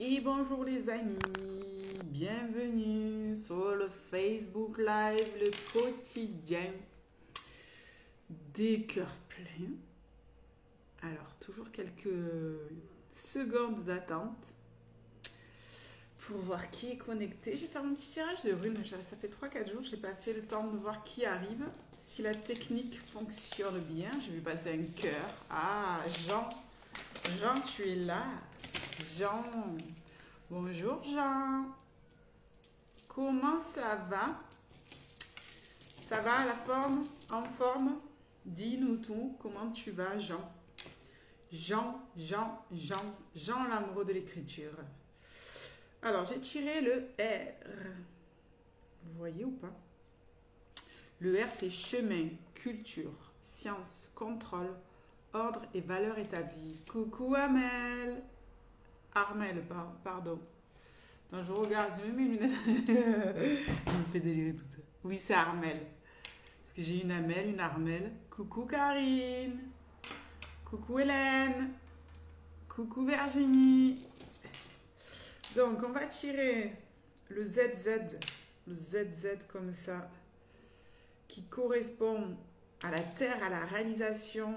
Et bonjour les amis, bienvenue sur le Facebook Live, le quotidien des cœurs pleins. Alors, toujours quelques secondes d'attente pour voir qui est connecté. Je vais faire mon petit tirage de runes. Ça fait 3-4 jours, je n'ai pas fait le temps de voir qui arrive. Si la technique fonctionne bien, je vais passer un cœur. Ah, Jean. Jean, tu es là. Jean. Bonjour Jean. Comment ça va? Ça va à la forme? En forme? Dis-nous tout. Comment tu vas Jean? Jean, l'amoureux de l'écriture. Alors, j'ai tiré le R. Vous voyez ou pas? Le R, c'est chemin, culture, science, contrôle, ordre et valeur établie. Coucou Amel. Armel, pardon. Donc, je regarde, j'ai même mes lunettes. Il me fait délirer tout ça. Oui, c'est Armel. Parce que j'ai une Amel, une Armel. Coucou Karine. Coucou Hélène. Coucou Virginie. Donc, on va tirer le ZZ. Le ZZ comme ça. Qui correspond à la terre, à la réalisation.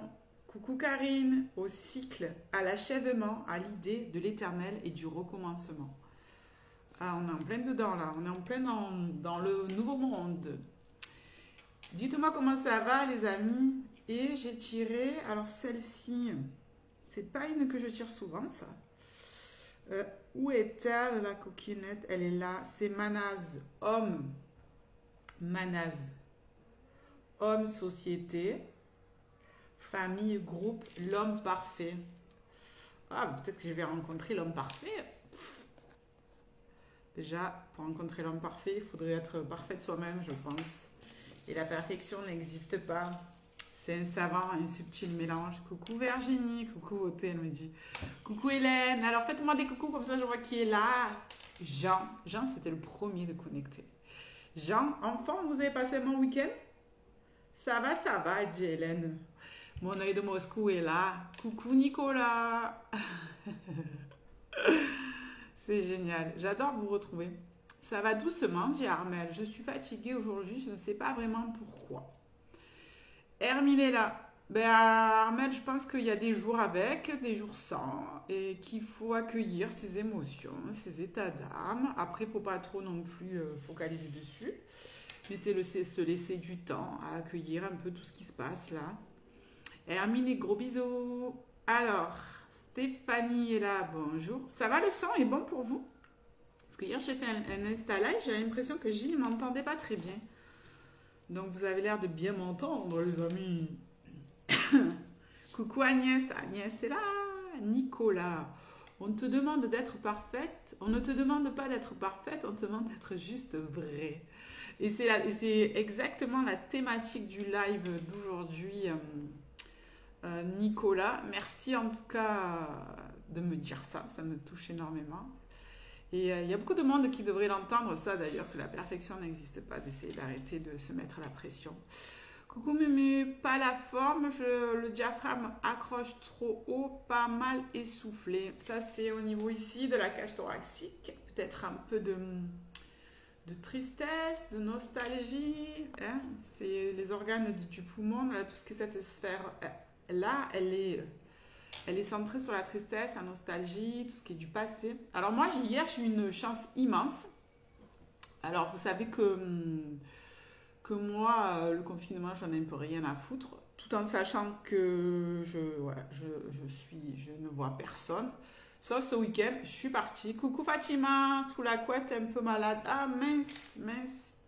Coucou Karine, au cycle, à l'achèvement, à l'idée de l'éternel et du recommencement. Ah, on est en plein dedans là, on est en plein dans le nouveau monde. Dites-moi comment ça va les amis. Et j'ai tiré, alors celle-ci, c'est pas une que je tire souvent ça. Où est-elle la coquinette? Elle est là, c'est Manaz, homme. Manaz, homme, société. Famille, groupe, l'homme parfait. Ah, peut-être que je vais rencontrer l'homme parfait. Déjà, pour rencontrer l'homme parfait, il faudrait être parfait de soi-même, je pense. Et la perfection n'existe pas. C'est un savant, un subtil mélange. Coucou Virginie, coucou Othé, elle me dit. Coucou Hélène. Alors faites-moi des coucous, comme ça je vois qui est là. Jean. Jean, c'était le premier de connecter. Jean, enfant, vous avez passé mon week-end? Ça va, dit Hélène. Mon œil de Moscou est là. Coucou Nicolas. C'est génial. J'adore vous retrouver. Ça va doucement, dit Armel. Je suis fatiguée aujourd'hui. Je ne sais pas vraiment pourquoi. Hermine est là. Ben, Armel, je pense qu'il y a des jours avec, des jours sans. Et qu'il faut accueillir ses émotions, ses états d'âme. Après, il ne faut pas trop non plus focaliser dessus. Mais c'est se laisser du temps à accueillir un peu tout ce qui se passe là. Hermine, gros bisous. Alors, Stéphanie est là, bonjour. Ça va, le son est bon pour vous? Parce que hier, j'ai fait un Insta Live, j'avais l'impression que Gilles ne m'entendait pas très bien. Donc, vous avez l'air de bien m'entendre, les amis. Coucou Agnès, Agnès est là. Nicolas, on te demande d'être parfaite. On ne te demande pas d'être parfaite, on te demande d'être juste vraie. Et c'est exactement la thématique du live d'aujourd'hui. Nicolas, merci en tout cas de me dire ça, ça me touche énormément. Et il y a beaucoup de monde qui devrait l'entendre, ça d'ailleurs, que la perfection n'existe pas, d'essayer d'arrêter de se mettre la pression. Coucou Mumu, pas la forme, le diaphragme accroche trop haut, pas mal essoufflé. Ça c'est au niveau ici de la cage thoracique, peut-être un peu de tristesse, de nostalgie. Hein? C'est les organes du poumon, là, tout ce qui est cette sphère. Là, elle est centrée sur la tristesse, la nostalgie, tout ce qui est du passé. Alors moi, hier, j'ai eu une chance immense. Alors, vous savez que moi, le confinement, j'en ai un peu rien à foutre. Tout en sachant que je ne vois personne. Sauf ce week-end, je suis partie. Coucou Fatima, sous la couette, un peu malade. Ah mince.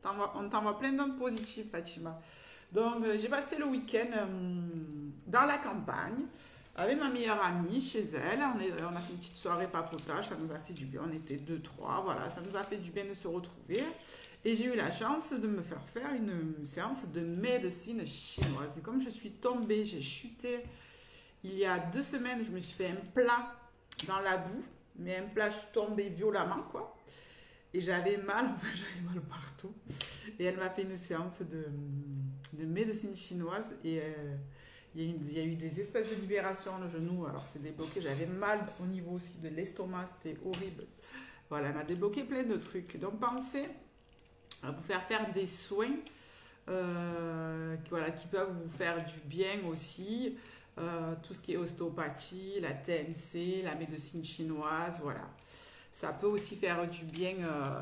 On t'envoie plein d'ondes positives, Fatima. Donc, j'ai passé le week-end dans la campagne avec ma meilleure amie chez elle. On a fait une petite soirée papotage, ça nous a fait du bien. On était 2-3, voilà, ça nous a fait du bien de se retrouver. Et j'ai eu la chance de me faire une séance de médecine chinoise. Et comme je suis tombée, j'ai chuté il y a 2 semaines, je me suis fait un plat dans la boue, mais un plat, je suis tombée violemment, quoi. Et j'avais mal, enfin j'avais mal partout. Et elle m'a fait une séance de médecine chinoise. Et Il y a eu des espaces de libération, le genou, alors c'est débloqué. J'avais mal au niveau aussi de l'estomac, c'était horrible. Voilà, elle m'a débloqué plein de trucs. Donc pensez à vous faire des soins voilà, qui peuvent vous faire du bien aussi. Tout ce qui est ostéopathie, la TNC, la médecine chinoise, voilà. Ça peut aussi faire du bien,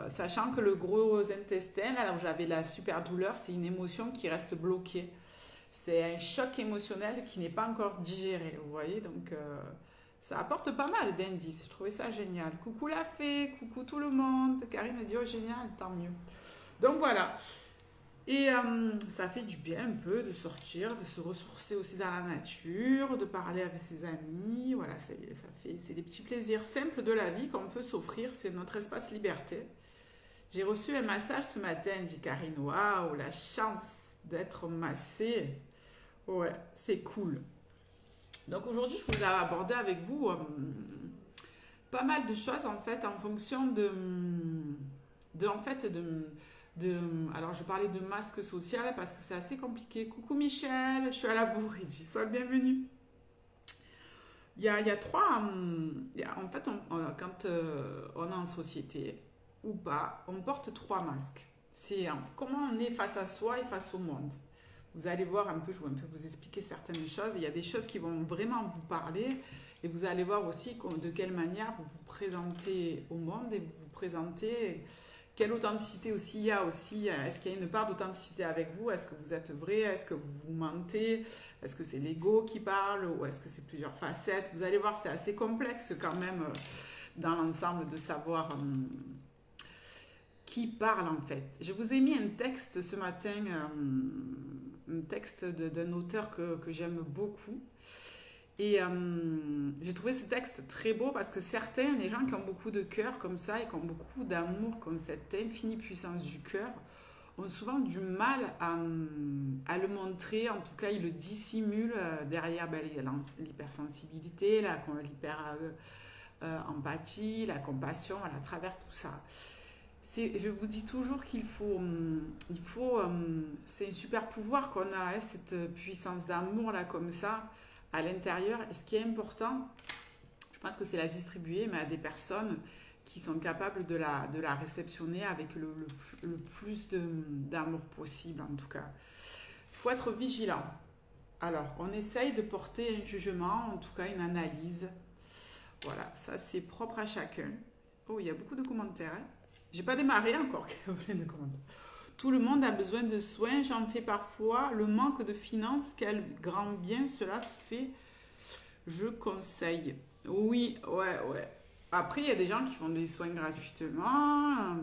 sachant que le gros intestin, là où j'avais la super douleur, c'est une émotion qui reste bloquée. C'est un choc émotionnel qui n'est pas encore digéré, vous voyez. Donc, ça apporte pas mal d'indices. Je trouvais ça génial. Coucou la fée, coucou tout le monde. Karine a dit, oh génial, tant mieux. Donc voilà. Et ça fait du bien un peu de sortir, de se ressourcer aussi dans la nature, de parler avec ses amis. Voilà, c'est des petits plaisirs simples de la vie qu'on peut s'offrir. C'est notre espace liberté. J'ai reçu un massage ce matin, dit Karine. Waouh, la chance d'être massée. Ouais, c'est cool. Donc aujourd'hui, je voulais aborder avec vous pas mal de choses en fait en fonction alors je parlais de masque social parce que c'est assez compliqué. Coucou Michel, je suis à la bourre, il dit sois le bienvenu. Il y a trois, en fait, quand on est en société ou pas, on porte trois masques. C'est comment on est face à soi et face au monde. Vous allez voir un peu, je vais un peu vous expliquer certaines choses. Il y a des choses qui vont vraiment vous parler et vous allez voir aussi de quelle manière vous vous présentez au monde et vous vous présentez. Quelle authenticité aussi il y a aussi? Est-ce qu'il y a une part d'authenticité avec vous? Est-ce que vous êtes vrai? Est-ce que vous vous mentez? Est-ce que c'est l'ego qui parle? Ou est-ce que c'est plusieurs facettes? Vous allez voir, c'est assez complexe quand même dans l'ensemble de savoir qui parle en fait. Je vous ai mis un texte ce matin, un texte d'un auteur que j'aime beaucoup. Et j'ai trouvé ce texte très beau parce que certains, les gens qui ont beaucoup de cœur comme ça et qui ont beaucoup d'amour, comme cette infinie puissance du cœur, ont souvent du mal à le montrer. En tout cas, ils le dissimulent derrière l'hypersensibilité, l'hyper-empathie, la compassion, à travers tout ça. Je vous dis toujours qu'il faut, c'est un super pouvoir qu'on a, cette puissance d'amour là comme ça à l'intérieur. Et ce qui est important, je pense que c'est la distribuer, mais à des personnes qui sont capables de la réceptionner avec le plus d'amour possible en tout cas. Il faut être vigilant. Alors, on essaye de porter un jugement, en tout cas une analyse. Voilà, ça c'est propre à chacun. Oh, il y a beaucoup de commentaires. Hein. J'ai pas démarré encore. Tout le monde a besoin de soins. J'en fais parfois. Le manque de finances, quel grand bien cela fait. Je conseille. Oui, ouais. Après, il y a des gens qui font des soins gratuitement.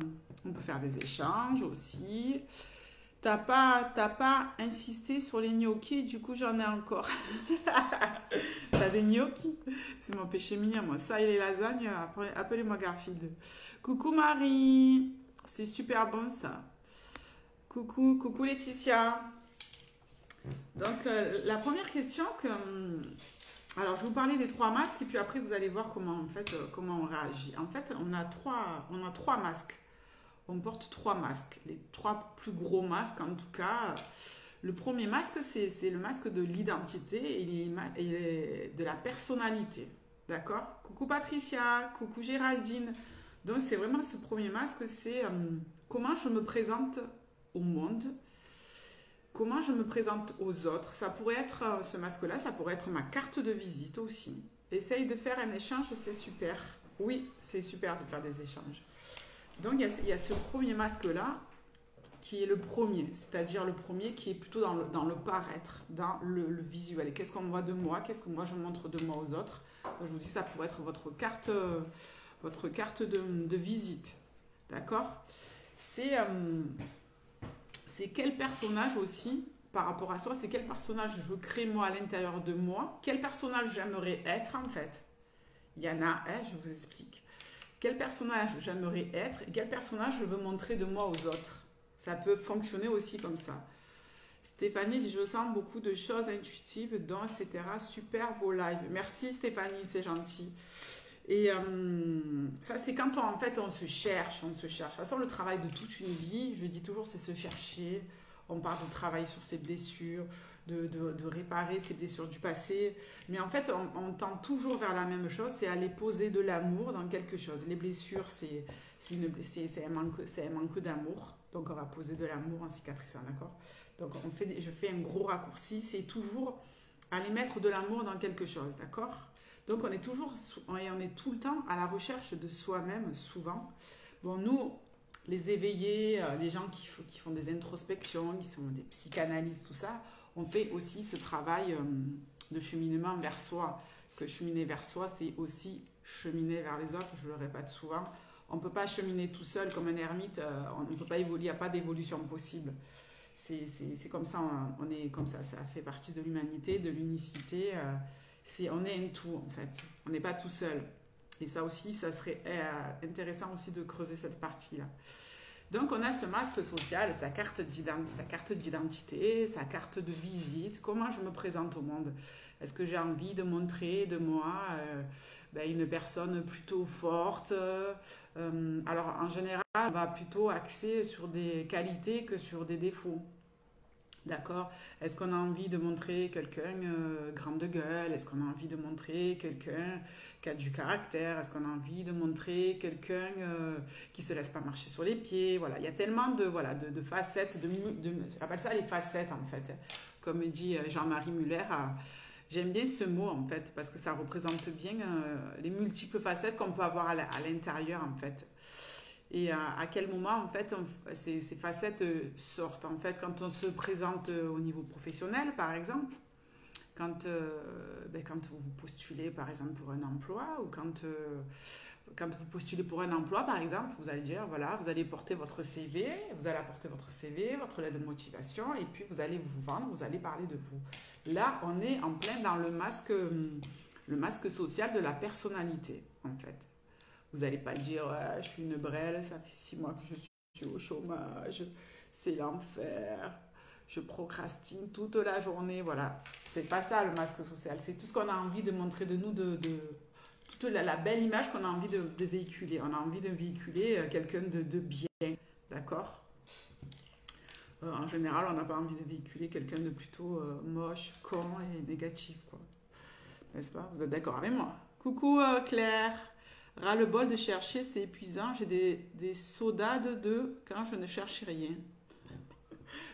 On peut faire des échanges aussi. T'as pas insisté sur les gnocchis, du coup j'en ai encore. T'as des gnocchis? C'est mon péché mignon, moi. Ça et les lasagnes, appelez-moi Garfield. Coucou Marie, c'est super bon ça. Coucou Laetitia. Donc la première question alors je vais vous parler des trois masques et puis après vous allez voir comment on réagit. En fait, on a trois masques. On porte trois masques, les trois plus gros masques en tout cas. Le premier masque, c'est le masque de l'identité et de la personnalité. D'accord? Coucou Patricia, coucou Géraldine. Donc c'est vraiment ce premier masque, c'est comment je me présente au monde, comment je me présente aux autres. Ça pourrait être, ce masque-là, ça pourrait être ma carte de visite aussi. Essaye de faire un échange, c'est super. Oui, c'est super de faire des échanges. Donc, il y a ce premier masque-là qui est le premier, c'est-à-dire le premier qui est plutôt dans le paraître, dans le visuel. Et qu'est-ce qu'on voit de moi? Qu'est-ce que moi je montre de moi aux autres? Donc, je vous dis, ça pourrait être votre carte de visite. D'accord? C'est quel personnage aussi, par rapport à ça, c'est quel personnage je crée moi à l'intérieur de moi? Quel personnage j'aimerais être en fait? Il y en a, je vous explique. Quel personnage j'aimerais être et quel personnage je veux montrer de moi aux autres. Ça peut fonctionner aussi comme ça. Stéphanie dit, je sens beaucoup de choses intuitives, dons, etc. Super vos lives. Merci Stéphanie, c'est gentil. Et ça, c'est quand on se cherche. De toute façon, le travail de toute une vie, je dis toujours, c'est se chercher. On parle de travailler sur ses blessures, de réparer ses blessures du passé. Mais en fait, on tend toujours vers la même chose, c'est aller poser de l'amour dans quelque chose. Les blessures, c'est un manque d'amour. Donc, on va poser de l'amour en cicatrisant, d'accord? Donc, je fais un gros raccourci, c'est toujours aller mettre de l'amour dans quelque chose, d'accord? Donc, on est tout le temps à la recherche de soi-même, souvent. Bon, nous, les éveillés, les gens qui font des introspections, qui sont des psychanalystes, tout ça, on fait aussi ce travail de cheminement vers soi. Parce que cheminer vers soi, c'est aussi cheminer vers les autres, je le répète souvent. On ne peut pas cheminer tout seul comme un ermite, on ne peut pas évoluer, il n'y a pas d'évolution possible. C'est comme ça, on est comme ça fait partie de l'humanité, de l'unicité. On est un tout en fait, on n'est pas tout seul. Et ça aussi, ça serait intéressant aussi de creuser cette partie-là. Donc, on a ce masque social, sa carte d'identité, sa carte de visite. Comment je me présente au monde? Est-ce que j'ai envie de montrer de moi une personne plutôt forte? Alors, en général, on va plutôt axer sur des qualités que sur des défauts. D'accord? Est-ce qu'on a envie de montrer quelqu'un grande gueule? Est-ce qu'on a envie de montrer quelqu'un qui a du caractère? Est-ce qu'on a envie de montrer quelqu'un qui ne se laisse pas marcher sur les pieds? Voilà, il y a tellement de facettes, j'appelle ça les facettes en fait. Comme dit Jean-Marie Muller, j'aime bien ce mot en fait, parce que ça représente bien les multiples facettes qu'on peut avoir à l'intérieur en fait. Et à quel moment, en fait, ces facettes sortent. En fait, quand on se présente au niveau professionnel, par exemple, quand vous postulez, par exemple, pour un emploi, ou quand vous postulez pour un emploi, par exemple, vous allez dire, voilà, vous allez porter votre CV, votre lettre de motivation, et puis vous allez vous vendre, vous allez parler de vous. Là, on est en plein dans le masque social de la personnalité, en fait. Vous n'allez pas dire, je suis une brêle, ça fait 6 mois que je suis au chômage, c'est l'enfer, je procrastine toute la journée. Voilà, c'est pas ça le masque social, c'est tout ce qu'on a envie de montrer de nous, toute la belle image qu'on a envie de véhiculer. On a envie de véhiculer quelqu'un de bien, d'accord? En général, on n'a pas envie de véhiculer quelqu'un de plutôt moche, con et négatif, quoi. N'est-ce pas? Vous êtes d'accord avec moi? Coucou Claire! Ras-le-bol de chercher, c'est épuisant. J'ai des saudades de quand je ne cherche rien.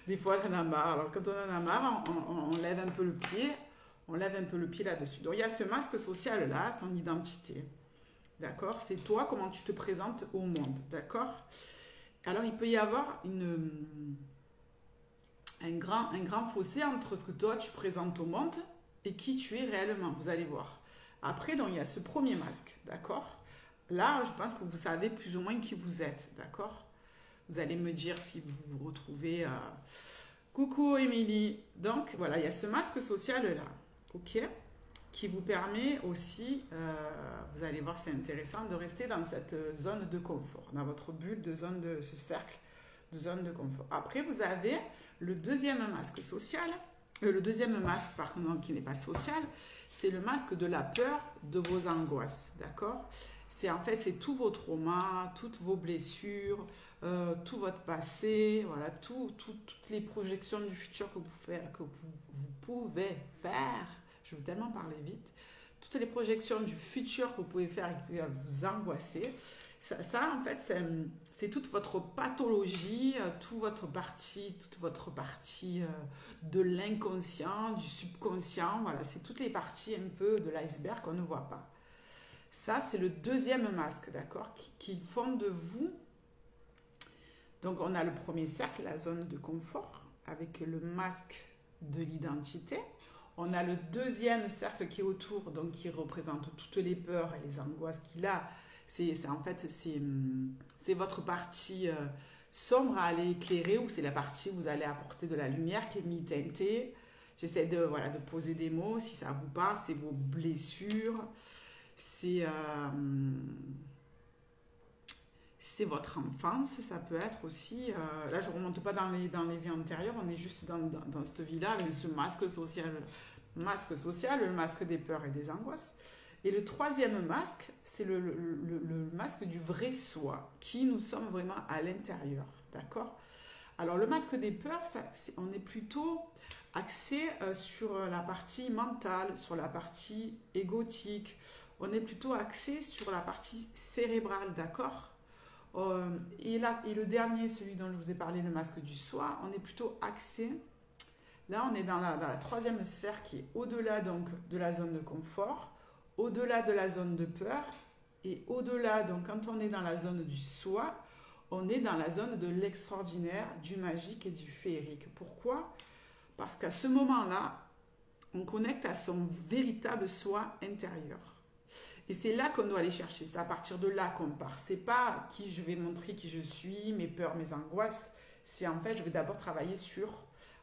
Des fois, j'en ai marre. Alors, quand on en a marre, on lève un peu le pied. On lève un peu le pied là-dessus. Donc, il y a ce masque social-là, ton identité. D'accord? C'est toi, comment tu te présentes au monde. D'accord? Alors, il peut y avoir un grand fossé entre ce que toi, tu présentes au monde et qui tu es réellement. Vous allez voir. Après, donc, il y a ce premier masque. D'accord? Là, je pense que vous savez plus ou moins qui vous êtes, d'accord? Vous allez me dire si vous vous retrouvez... Coucou Émilie. Donc, voilà, il y a ce masque social-là, ok? Qui vous permet aussi, vous allez voir, c'est intéressant, de rester dans cette zone de confort, dans votre bulle de zone de ce cercle de zone de confort. Après, vous avez le deuxième masque social, le deuxième masque, par contre, qui n'est pas social, c'est le masque de la peur de vos angoisses, d'accord? C'est tous vos traumas, toutes vos blessures, tout votre passé, voilà, toutes les projections du futur que vous pouvez faire. Je veux tellement parler vite. Toutes les projections du futur que vous pouvez faire et qui va vous angoisser. Ça, en fait, c'est toute votre pathologie, toute votre partie de l'inconscient, du subconscient. Voilà, c'est toutes les parties un peu de l'iceberg qu'on ne voit pas. Ça, c'est le deuxième masque, d'accord, qui font de vous. Donc, on a le premier cercle, la zone de confort, avec le masque de l'identité. On a le deuxième cercle qui est autour, donc qui représente toutes les peurs et les angoisses qu'il a. C'est votre partie sombre à aller éclairer, ou c'est la partie où vous allez apporter de la lumière qui est mi-teintée. J'essaie de poser des mots, si ça vous parle, c'est vos blessures. C'est votre enfance, ça peut être aussi... là, je ne remonte pas dans les vies antérieures, on est juste dans cette vie-là, avec ce masque social, le masque des peurs et des angoisses. Et le troisième masque, c'est le masque du vrai soi, qui nous sommes vraiment à l'intérieur, d'accord? Alors, le masque des peurs, on est plutôt axé sur la partie mentale, sur la partie égotique. On est plutôt axé sur la partie cérébrale, d'accord? Et le dernier, celui dont je vous ai parlé, le masque du soi, on est plutôt axé. Là, on est dans la troisième sphère qui est au-delà donc de la zone de confort, au-delà de la zone de peur et au-delà, donc quand on est dans la zone du soi, on est dans la zone de l'extraordinaire, du magique et du féerique. Pourquoi? Parce qu'à ce moment-là, on connecte à son véritable soi intérieur. Et c'est là qu'on doit aller chercher. C'est à partir de là qu'on part. C'est pas qui je vais montrer qui je suis, mes peurs, mes angoisses. C'est en fait, je vais d'abord travailler sur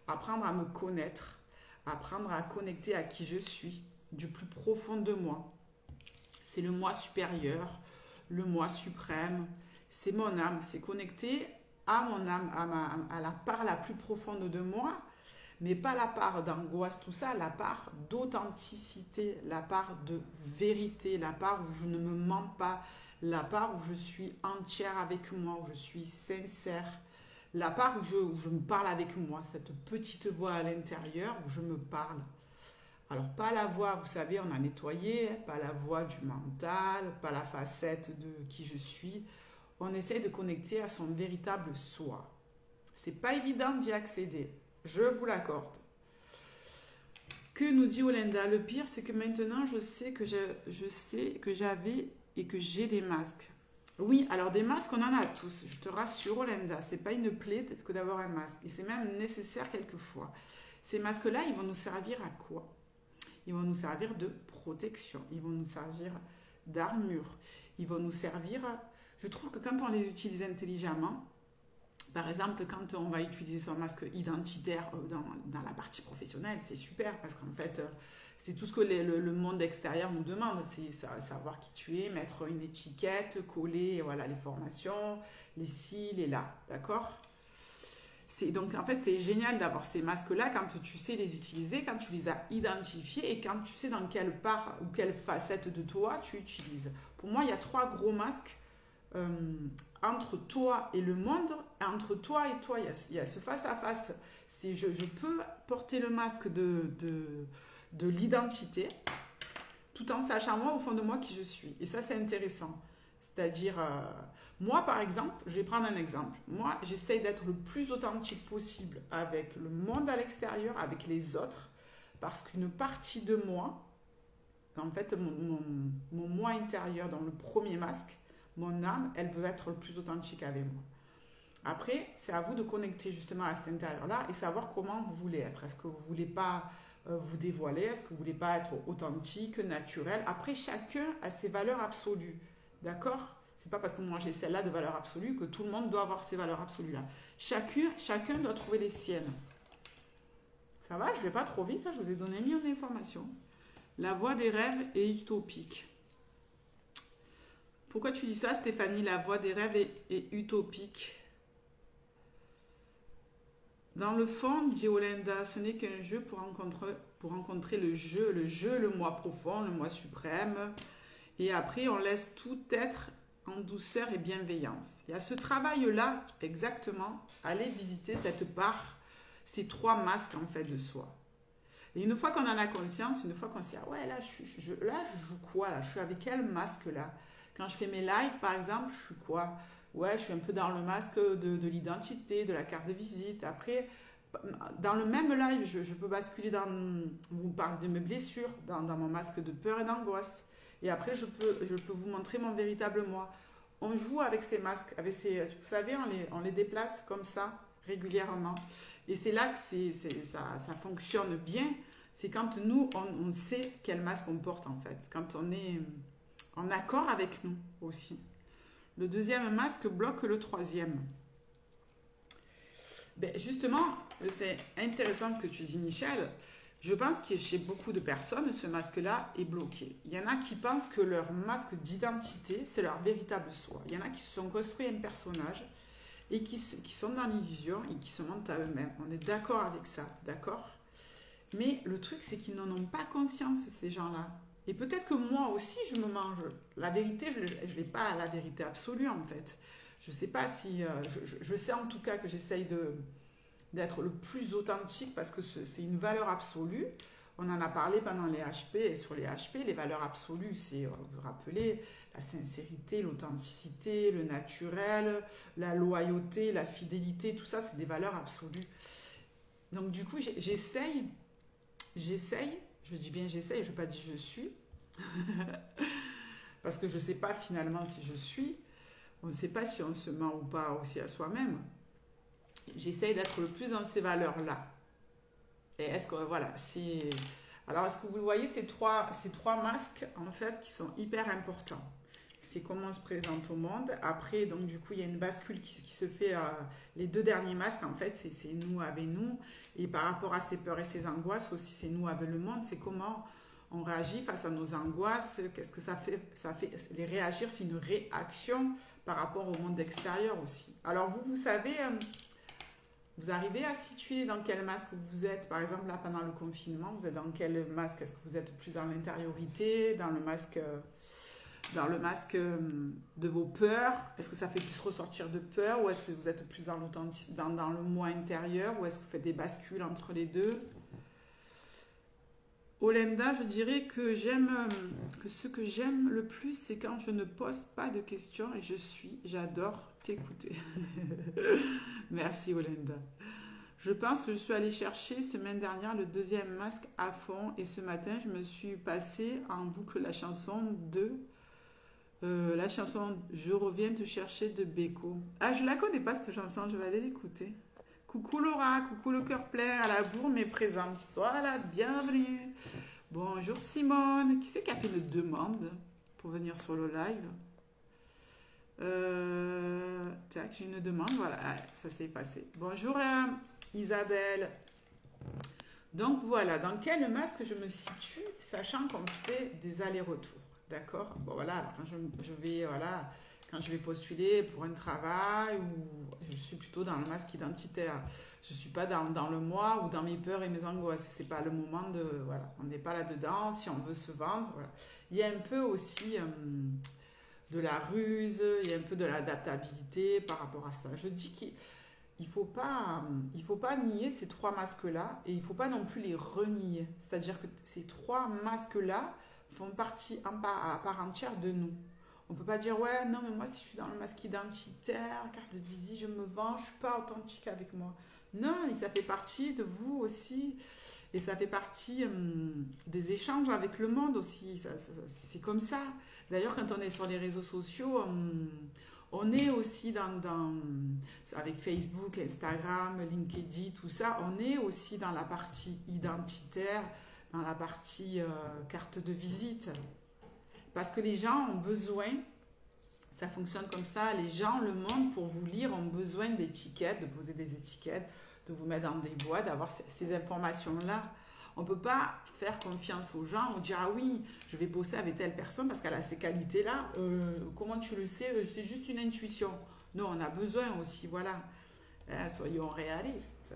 apprendre à me connaître, apprendre à connecter à qui je suis, du plus profond de moi. C'est le moi supérieur, le moi suprême. C'est mon âme. C'est connecter à mon âme, à la part la plus profonde de moi. Mais pas la part d'angoisse, tout ça, la part d'authenticité, la part de vérité, la part où je ne me mens pas, la part où je suis entière avec moi, où je suis sincère, la part où je me parle avec moi, cette petite voix à l'intérieur où je me parle. Alors, pas la voix, vous savez, on a nettoyé, pas la voix du mental, pas la facette de qui je suis. On essaie de connecter à son véritable soi. C'est pas évident d'y accéder. Je vous l'accorde. Que nous dit Olinda? Le pire, c'est que maintenant, je sais que j'avais et que j'ai des masques. Oui, alors des masques, on en a tous. Je te rassure, Olinda, c'est pas une plaie que d'avoir un masque. Et c'est même nécessaire quelquefois. Ces masques-là, ils vont nous servir à quoi? Ils vont nous servir de protection. Ils vont nous servir d'armure. Ils vont nous servir... Je trouve que quand on les utilise intelligemment, par exemple, quand on va utiliser son masque identitaire dans la partie professionnelle, c'est super parce qu'en fait, c'est tout ce que le monde extérieur nous demande, c'est savoir qui tu es, mettre une étiquette, coller voilà, les formations, les ci, les là, d'accord? Donc en fait, c'est génial d'avoir ces masques-là quand tu sais les utiliser, quand tu les as identifiés et quand tu sais dans quelle part ou quelle facette de toi tu utilises. Pour moi, il y a 3 gros masques. Entre toi et le monde, entre toi et toi, il y a ce face-à-face. Je peux porter le masque de l'identité, tout en sachant moi, au fond de moi, qui je suis. Et ça, c'est intéressant. C'est-à-dire, moi, par exemple, je vais prendre un exemple. Moi, j'essaye d'être le plus authentique possible avec le monde à l'extérieur, avec les autres, parce qu'une partie de moi, en fait, mon moi intérieur, dans le premier masque, mon âme, elle veut être le plus authentique avec moi. Après, c'est à vous de connecter justement à cet intérieur-là et savoir comment vous voulez être. Est-ce que vous ne voulez pas vous dévoiler? Est-ce que vous ne voulez pas être authentique, naturel? Après, chacun a ses valeurs absolues. D'accord? C'est pas parce que moi j'ai celle-là de valeur absolue que tout le monde doit avoir ces valeurs absolues-là. Chacun doit trouver les siennes. Ça va? Je ne vais pas trop vite, hein, je vous ai donné mis en information. La voie des rêves est utopique. Pourquoi tu dis ça, Stéphanie? La voie des rêves est utopique. Dans le fond, dit Olinda, ce n'est qu'un jeu pour rencontrer le moi profond, le moi suprême. Et après, on laisse tout être en douceur et bienveillance. Il y a ce travail-là, exactement, aller visiter cette part, ces 3 masques en fait de soi. Et une fois qu'on en a conscience, une fois qu'on sait, ah ouais, là, je joue quoi là? Je suis avec quel masque là? Quand je fais mes lives, par exemple, je suis quoi? Ouais, je suis un peu dans le masque de l'identité, de la carte de visite. Après, dans le même live, je peux basculer vous parlez de mes blessures, dans mon masque de peur et d'angoisse. Et après, je peux vous montrer mon véritable moi. On joue avec ces masques, vous savez, on les déplace comme ça, régulièrement. Et c'est là que ça fonctionne bien. C'est quand nous, on sait quel masque on porte, en fait. Quand on est en accord avec nous aussi. Le deuxième masque bloque le troisième. Ben justement, c'est intéressant ce que tu dis, Michel. Je pense que chez beaucoup de personnes, ce masque-là est bloqué. Il y en a qui pensent que leur masque d'identité, c'est leur véritable soi. Il y en a qui se sont construits un personnage et qui sont dans l'illusion et qui se mentent à eux-mêmes. On est d'accord avec ça, d'accord? Mais le truc, c'est qu'ils n'en ont pas conscience, ces gens-là. Et peut-être que moi aussi, je me mange. La vérité, je n'ai pas la vérité absolue, en fait. Je ne sais pas si... je sais en tout cas que j'essaye d'être le plus authentique parce que c'est une valeur absolue. On en a parlé pendant les HP et sur les HP, les valeurs absolues, c'est, vous vous rappelez, la sincérité, l'authenticité, le naturel, la loyauté, la fidélité, tout ça, c'est des valeurs absolues. Donc du coup, j'essaye, je dis bien j'essaye, je ne vais pas dire je suis, parce que je ne sais pas finalement si je suis, on ne sait pas si on se ment ou pas aussi à soi-même. J'essaye d'être le plus dans ces valeurs-là. Et est-ce que, voilà, c'est... Alors, est-ce que vous voyez ces trois masques, en fait, qui sont hyper importants? C'est comment on se présente au monde. Après, donc, du coup, il y a une bascule qui se fait. Les deux derniers masques, en fait, c'est nous avec nous. Et par rapport à ces peurs et ces angoisses aussi, c'est nous avec le monde. C'est comment on réagit face à nos angoisses. Qu'est-ce que ça fait? Ça fait les réagir, c'est une réaction par rapport au monde extérieur aussi. Alors, vous savez... vous arrivez à situer dans quel masque vous êtes. Par exemple, là, pendant le confinement, vous êtes dans quel masque? Est-ce que vous êtes plus dans l'intériorité, dans le masque de vos peurs? Est-ce que ça fait plus ressortir de peur? Ou est-ce que vous êtes plus dans le moi intérieur? Ou est-ce que vous faites des bascules entre les deux? Olenda, je dirais que ce que j'aime le plus, c'est quand je ne pose pas de questions et j'adore t'écouter. Merci Olenda. Je pense que je suis allée chercher semaine dernière le deuxième masque à fond et ce matin, je me suis passée en boucle la chanson Je reviens te chercher de Beko. Ah, je la connais pas cette chanson, je vais aller l'écouter. Coucou Laura, coucou le cœur plein à la bourre, mais présente. Sois la bienvenue. Bonjour Simone. Qui c'est qui a fait une demande pour venir sur le live? Tac, j'ai une demande. Voilà, ça s'est passé. Bonjour Isabelle. Donc voilà, dans quel masque je me situe, sachant qu'on fait des allers-retours. D'accord? Bon voilà, alors quand quand je vais postuler pour un travail, ou je suis plutôt dans le masque identitaire. Je ne suis pas dans le moi ou dans mes peurs et mes angoisses. C'est pas le moment de... Voilà, on n'est pas là-dedans. Si on veut se vendre, voilà. Il y a un peu aussi de la ruse, il y a un peu de l'adaptabilité par rapport à ça. Je dis qu'il ne faut pas nier ces trois masques-là et il ne faut pas non plus les renier. C'est-à-dire que ces trois masques-là font partie à part entière de nous. On ne peut pas dire, ouais, non, mais moi, si je suis dans le masque identitaire, carte de visite, je me vends, je ne suis pas authentique avec moi. Non, ça fait partie de vous aussi. Et ça fait partie des échanges avec le monde aussi. C'est comme ça. D'ailleurs, quand on est sur les réseaux sociaux, on est aussi avec Facebook, Instagram, LinkedIn, tout ça, on est aussi dans la partie identitaire, dans la partie carte de visite. Parce que les gens ont besoin, ça fonctionne comme ça, les gens, le monde, pour vous lire, ont besoin d'étiquettes, de poser des étiquettes, de vous mettre dans des boîtes, d'avoir ces informations-là. On ne peut pas faire confiance aux gens ou dire, ah oui, je vais bosser avec telle personne parce qu'elle a ces qualités-là. Comment tu le sais? C'est juste une intuition. Non, on a besoin aussi, voilà. Soyons réalistes.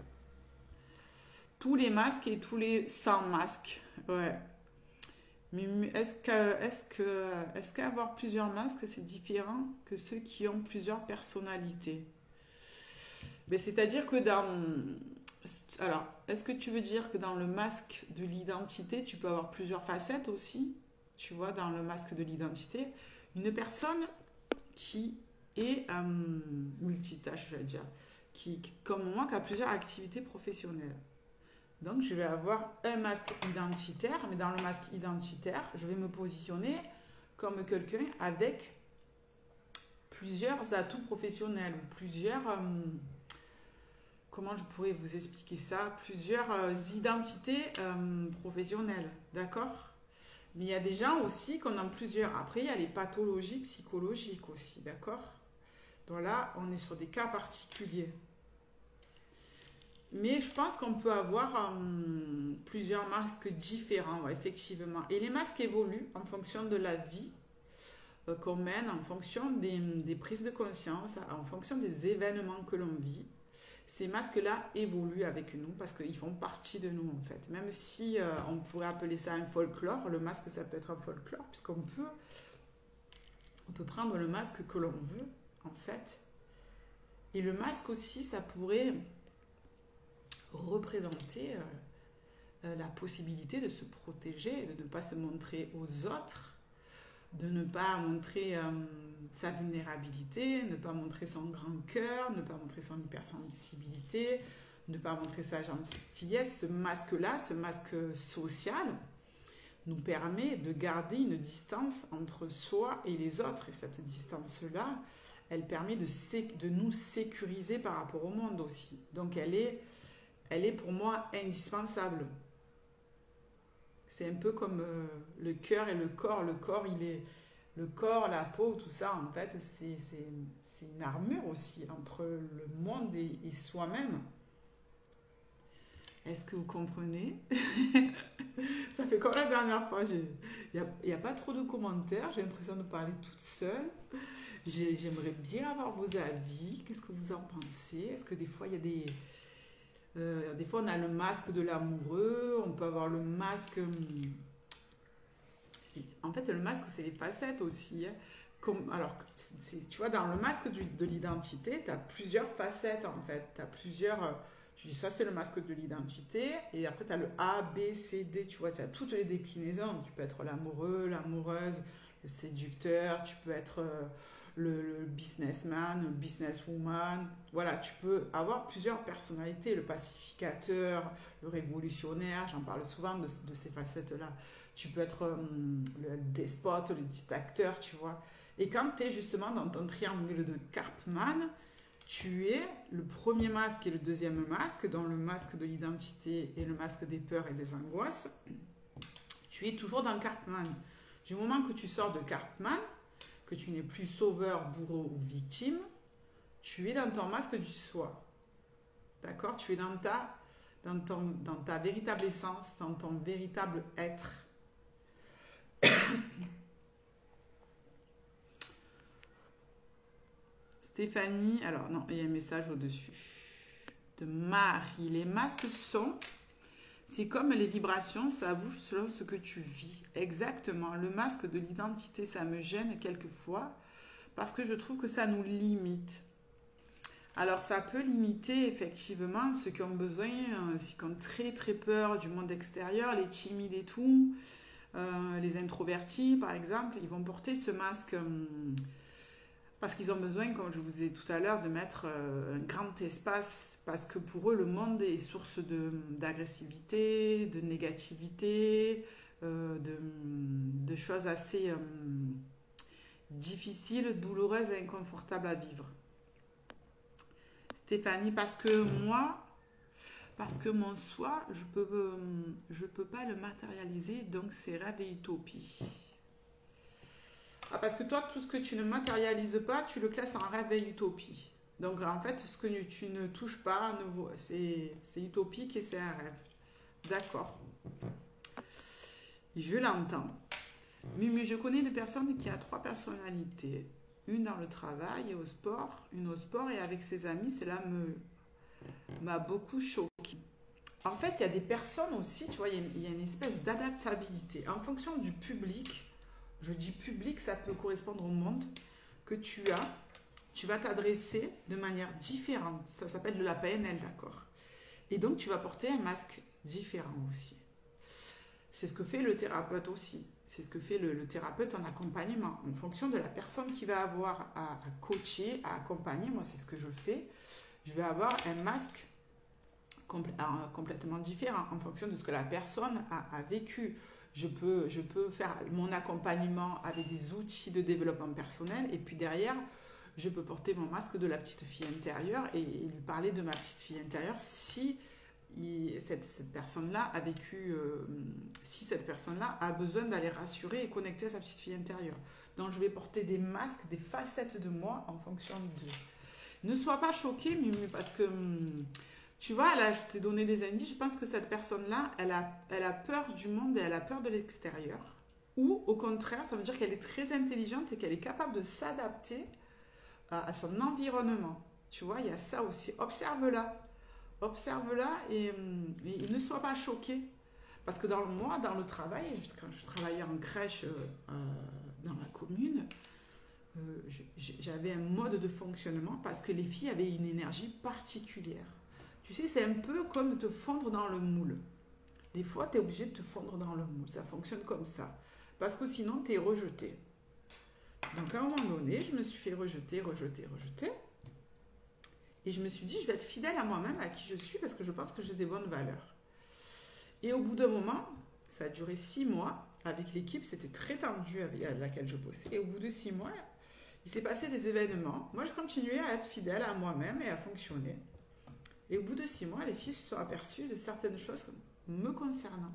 Tous les masques et tous les sans masques, ouais. Mais est-ce qu'avoir plusieurs masques, c'est différent que ceux qui ont plusieurs personnalités? Mais c'est-à-dire que alors, est-ce que tu veux dire que dans le masque de l'identité, tu peux avoir plusieurs facettes aussi? Tu vois, dans le masque de l'identité, une personne qui est multitâche, je vais dire, comme moi, qui a plusieurs activités professionnelles. Donc, je vais avoir un masque identitaire, mais dans le masque identitaire, je vais me positionner comme quelqu'un avec plusieurs atouts professionnels, plusieurs... comment je pourrais vous expliquer ça? Plusieurs identités professionnelles, d'accord? Mais il y a des gens aussi qui en ont plusieurs. Après, il y a les pathologies psychologiques aussi, d'accord? Donc là, on est sur des cas particuliers. Mais je pense qu'on peut avoir plusieurs masques différents, ouais, effectivement. Et les masques évoluent en fonction de la vie qu'on mène, en fonction des prises de conscience, en fonction des événements que l'on vit. Ces masques-là évoluent avec nous parce qu'ils font partie de nous, en fait. Même si on pourrait appeler ça un folklore, le masque, ça peut être un folklore, puisqu'on peut prendre le masque que l'on veut, en fait. Et le masque aussi, ça pourrait représenter la possibilité de se protéger, de ne pas se montrer aux autres, de ne pas montrer sa vulnérabilité, ne pas montrer son grand cœur, ne pas montrer son hypersensibilité, ne pas montrer sa gentillesse. Ce masque-là, ce masque social, nous permet de garder une distance entre soi et les autres. Et cette distance-là, elle permet de nous sécuriser par rapport au monde aussi. Donc elle est pour moi indispensable. C'est un peu comme le cœur et le corps. Le corps, le corps, la peau, tout ça, en fait, c'est une armure aussi entre le monde et soi-même. Est-ce que vous comprenez? Ça fait comme la dernière fois. Il n'y a pas trop de commentaires. J'ai l'impression de parler toute seule. J'aimerais bien avoir vos avis. Qu'est-ce que vous en pensez? Est-ce que des fois, il y a des fois, on a le masque de l'amoureux. On peut avoir le masque... En fait, le masque, c'est les facettes aussi. Alors, tu vois, dans le masque de l'identité, tu as plusieurs facettes, en fait. Tu as plusieurs... Tu dis, ça, c'est le masque de l'identité. Et après, tu as le A, B, C, D. Tu vois, tu as toutes les déclinaisons. Tu peux être l'amoureux, l'amoureuse, le séducteur. Tu peux être le businessman, le businesswoman. Voilà, tu peux avoir plusieurs personnalités. Le pacificateur, le révolutionnaire. J'en parle souvent de ces facettes-là. Tu peux être le despote, le dictateur, tu vois. Et quand tu es justement dans ton triangle de Karpman, tu es le premier masque et le deuxième masque, dans le masque de l'identité et le masque des peurs et des angoisses. Tu es toujours dans Karpman. Du moment que tu sors de Karpman, que tu n'es plus sauveur, bourreau ou victime, tu es dans ton masque du soi. D'accord? Tu es dans ta véritable essence, dans ton véritable être. Stéphanie, alors non, il y a un message au-dessus de Marie. Les masques c'est comme les vibrations, ça bouge selon ce que tu vis. Exactement, le masque de l'identité, ça me gêne quelquefois parce que je trouve que ça nous limite. Alors ça peut limiter effectivement ceux qui ont besoin, ceux qui ont très très peur du monde extérieur, les timides et tout, les introvertis par exemple, ils vont porter ce masque... parce qu'ils ont besoin, comme je vous ai dit tout à l'heure, de mettre un grand espace, parce que pour eux, le monde est source d'agressivité, de négativité, de choses assez difficiles, douloureuses et inconfortables à vivre. Stéphanie, parce que mon soi, je peux pas le matérialiser, donc c'est rêve et utopie. Ah, parce que toi, tout ce que tu ne matérialises pas, tu le classes en rêve et utopie. Donc, en fait, ce que tu ne touches pas, c'est utopique et c'est un rêve. D'accord. Je l'entends. Mais je connais des personnes qui ont 3 personnalités. Une dans le travail et au sport, une au sport et avec ses amis. Cela m'a beaucoup choqué. En fait, il y a des personnes aussi, tu vois, il y a une espèce d'adaptabilité. En fonction du public... Je dis public, ça peut correspondre au monde que tu as. Tu vas t'adresser de manière différente. Ça s'appelle de la PNL, d'accord? Et donc, tu vas porter un masque différent aussi. C'est ce que fait le thérapeute aussi. C'est ce que fait le thérapeute en accompagnement. En fonction de la personne qui va avoir à coacher, à accompagner, moi, c'est ce que je fais. Je vais avoir un masque complètement différent en fonction de ce que la personne a vécu. Je peux faire mon accompagnement avec des outils de développement personnel et puis derrière, je peux porter mon masque de la petite fille intérieure et lui parler de ma petite fille intérieure si cette personne-là a vécu, si cette personne-là a besoin d'aller rassurer et connecter à sa petite fille intérieure. Donc, je vais porter des masques, des facettes de moi en fonction de... Ne sois pas choqué, Mimi, parce que... Tu vois, là, je t'ai donné des indices. Je pense que cette personne-là, elle a peur du monde et elle a peur de l'extérieur. Ou, au contraire, ça veut dire qu'elle est très intelligente et qu'elle est capable de s'adapter à son environnement. Tu vois, il y a ça aussi. Observe-la. Observe-la et ne sois pas choqué. Parce que dans le travail, quand je travaillais en crèche dans ma commune, j'avais un mode de fonctionnement parce que les filles avaient une énergie particulière. Tu sais, c'est un peu comme te fondre dans le moule. Des fois, tu es obligé de te fondre dans le moule. Ça fonctionne comme ça. Parce que sinon, tu es rejeté. Donc, à un moment donné, je me suis fait rejeter. Et je me suis dit, je vais être fidèle à moi-même, à qui je suis, parce que je pense que j'ai des bonnes valeurs. Et au bout d'un moment, ça a duré 6 mois. Avec l'équipe, c'était très tendu avec laquelle je bossais. Et au bout de 6 mois, il s'est passé des événements. Moi, je continuais à être fidèle à moi-même et à fonctionner. Et au bout de 6 mois, les filles se sont aperçues de certaines choses me concernant.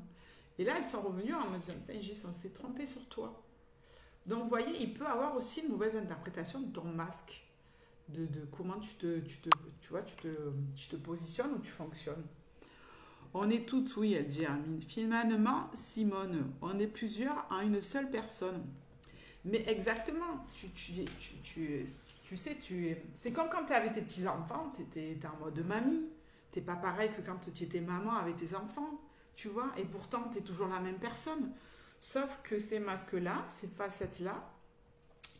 Et là, elles sont revenues en me disant, j'ai censé tromper sur toi. Donc, vous voyez, il peut avoir aussi une mauvaise interprétation de ton masque, de comment tu te positionnes ou tu fonctionnes. On est toutes, oui, elle dit Hermine. Finalement, Simone, on est plusieurs en une seule personne. Mais exactement, tu sais, c'est comme quand tu es avec tes petits-enfants, tu es en mode mamie. Tu n'es pas pareil que quand tu étais maman avec tes enfants, tu vois. Et pourtant, tu es toujours la même personne. Sauf que ces masques-là, ces facettes-là,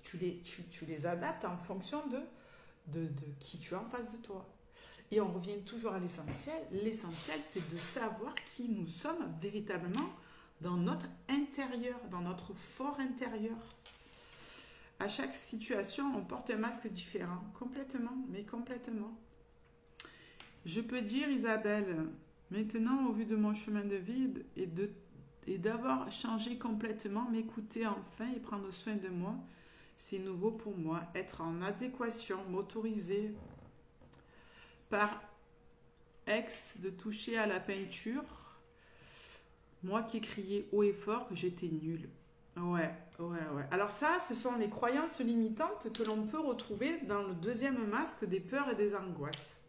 tu les adaptes en fonction de qui tu as en face de toi. Et on revient toujours à l'essentiel. L'essentiel, c'est de savoir qui nous sommes véritablement dans notre intérieur, dans notre fort intérieur. À chaque situation, on porte un masque différent. Complètement, mais complètement. Je peux dire, Isabelle, maintenant, au vu de mon chemin de vie et d'avoir changé complètement, m'écouter enfin et prendre soin de moi, c'est nouveau pour moi. Être en adéquation, m'autoriser par de toucher à la peinture, moi qui criais haut et fort que j'étais nulle. Ouais. Alors ça, ce sont les croyances limitantes que l'on peut retrouver dans le deuxième masque des peurs et des angoisses.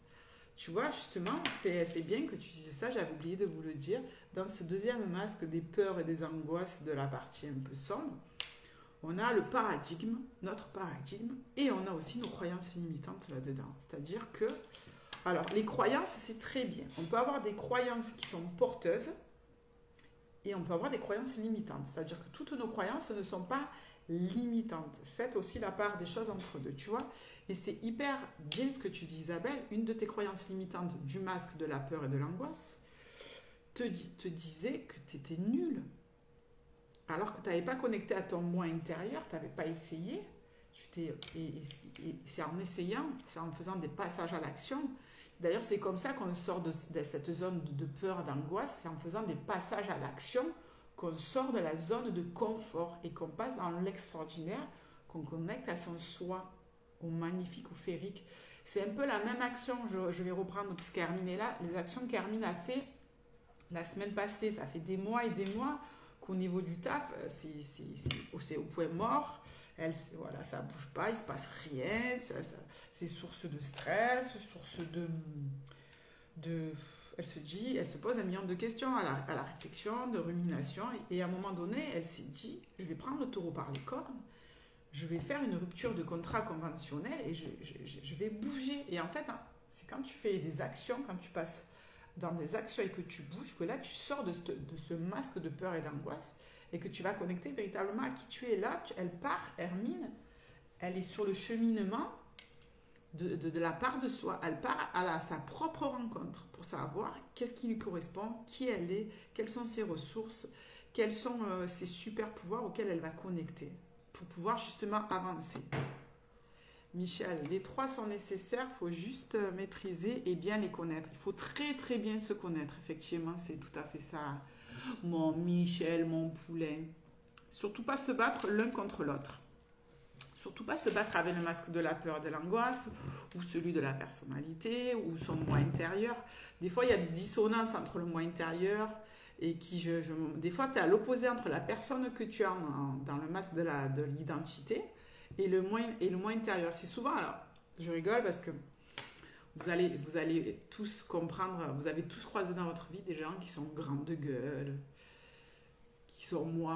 Tu vois, justement, c'est bien que tu dises ça, j'avais oublié de vous le dire. Dans ce deuxième masque des peurs et des angoisses de la partie un peu sombre, on a le paradigme, notre paradigme, et on a aussi nos croyances limitantes là-dedans. C'est-à-dire que, alors, les croyances, c'est très bien. On peut avoir des croyances qui sont porteuses et on peut avoir des croyances limitantes. C'est-à-dire que toutes nos croyances ne sont pas limitantes. Faites aussi la part des choses entre deux, tu vois. Et c'est hyper bien ce que tu dis, Isabelle. Une de tes croyances limitantes du masque de la peur et de l'angoisse te disait que tu étais nulle. Alors que tu n'avais pas connecté à ton moi intérieur, tu n'avais pas essayé. Et c'est en essayant, c'est en faisant des passages à l'action. D'ailleurs, c'est comme ça qu'on sort de cette zone de peur, d'angoisse. C'est en faisant des passages à l'action qu'on sort de la zone de confort et qu'on passe dans l'extraordinaire, qu'on connecte à son soi, au magnifique, au féerique. C'est un peu la même action. Je vais reprendre, puisque Hermine est là, les actions qu'Hermine a fait la semaine passée. Ça fait des mois et des mois qu'au niveau du taf, c'est au point mort. Voilà, ça ne bouge pas, il ne se passe rien, c'est source de stress, source elle se pose un million de questions à la réflexion, de rumination, et à un moment donné, elle s'est dit, je vais prendre le taureau par les cornes, je vais faire une rupture de contrat conventionnel et je vais bouger. Et en fait, hein, c'est quand tu fais des actions, quand tu passes dans des actions et que tu bouges, que là, tu sors de ce masque de peur et d'angoisse, et que tu vas connecter véritablement à qui tu es là. Elle part, Hermine, elle est sur le cheminement de la part de soi. Elle part à sa propre rencontre pour savoir qu'est-ce qui lui correspond, qui elle est, quelles sont ses ressources, quels sont ses super pouvoirs auxquels elle va connecter pour pouvoir justement avancer. Michel, les 3 sont nécessaires, il faut juste maîtriser et bien les connaître. Il faut très très bien se connaître, effectivement, c'est tout à fait ça. Mon Michel, mon poulain. Surtout pas se battre l'un contre l'autre. Surtout pas se battre avec le masque de la peur et de l'angoisse, ou celui de la personnalité, ou son moi intérieur. Des fois, il y a des dissonances entre le moi intérieur et qui, des fois, tu es à l'opposé entre la personne que tu as dans le masque de l'identité et le moi intérieur. C'est souvent, alors, je rigole parce que vous allez tous comprendre, vous avez tous croisé dans votre vie des gens qui sont grands de gueule, qui sont moi,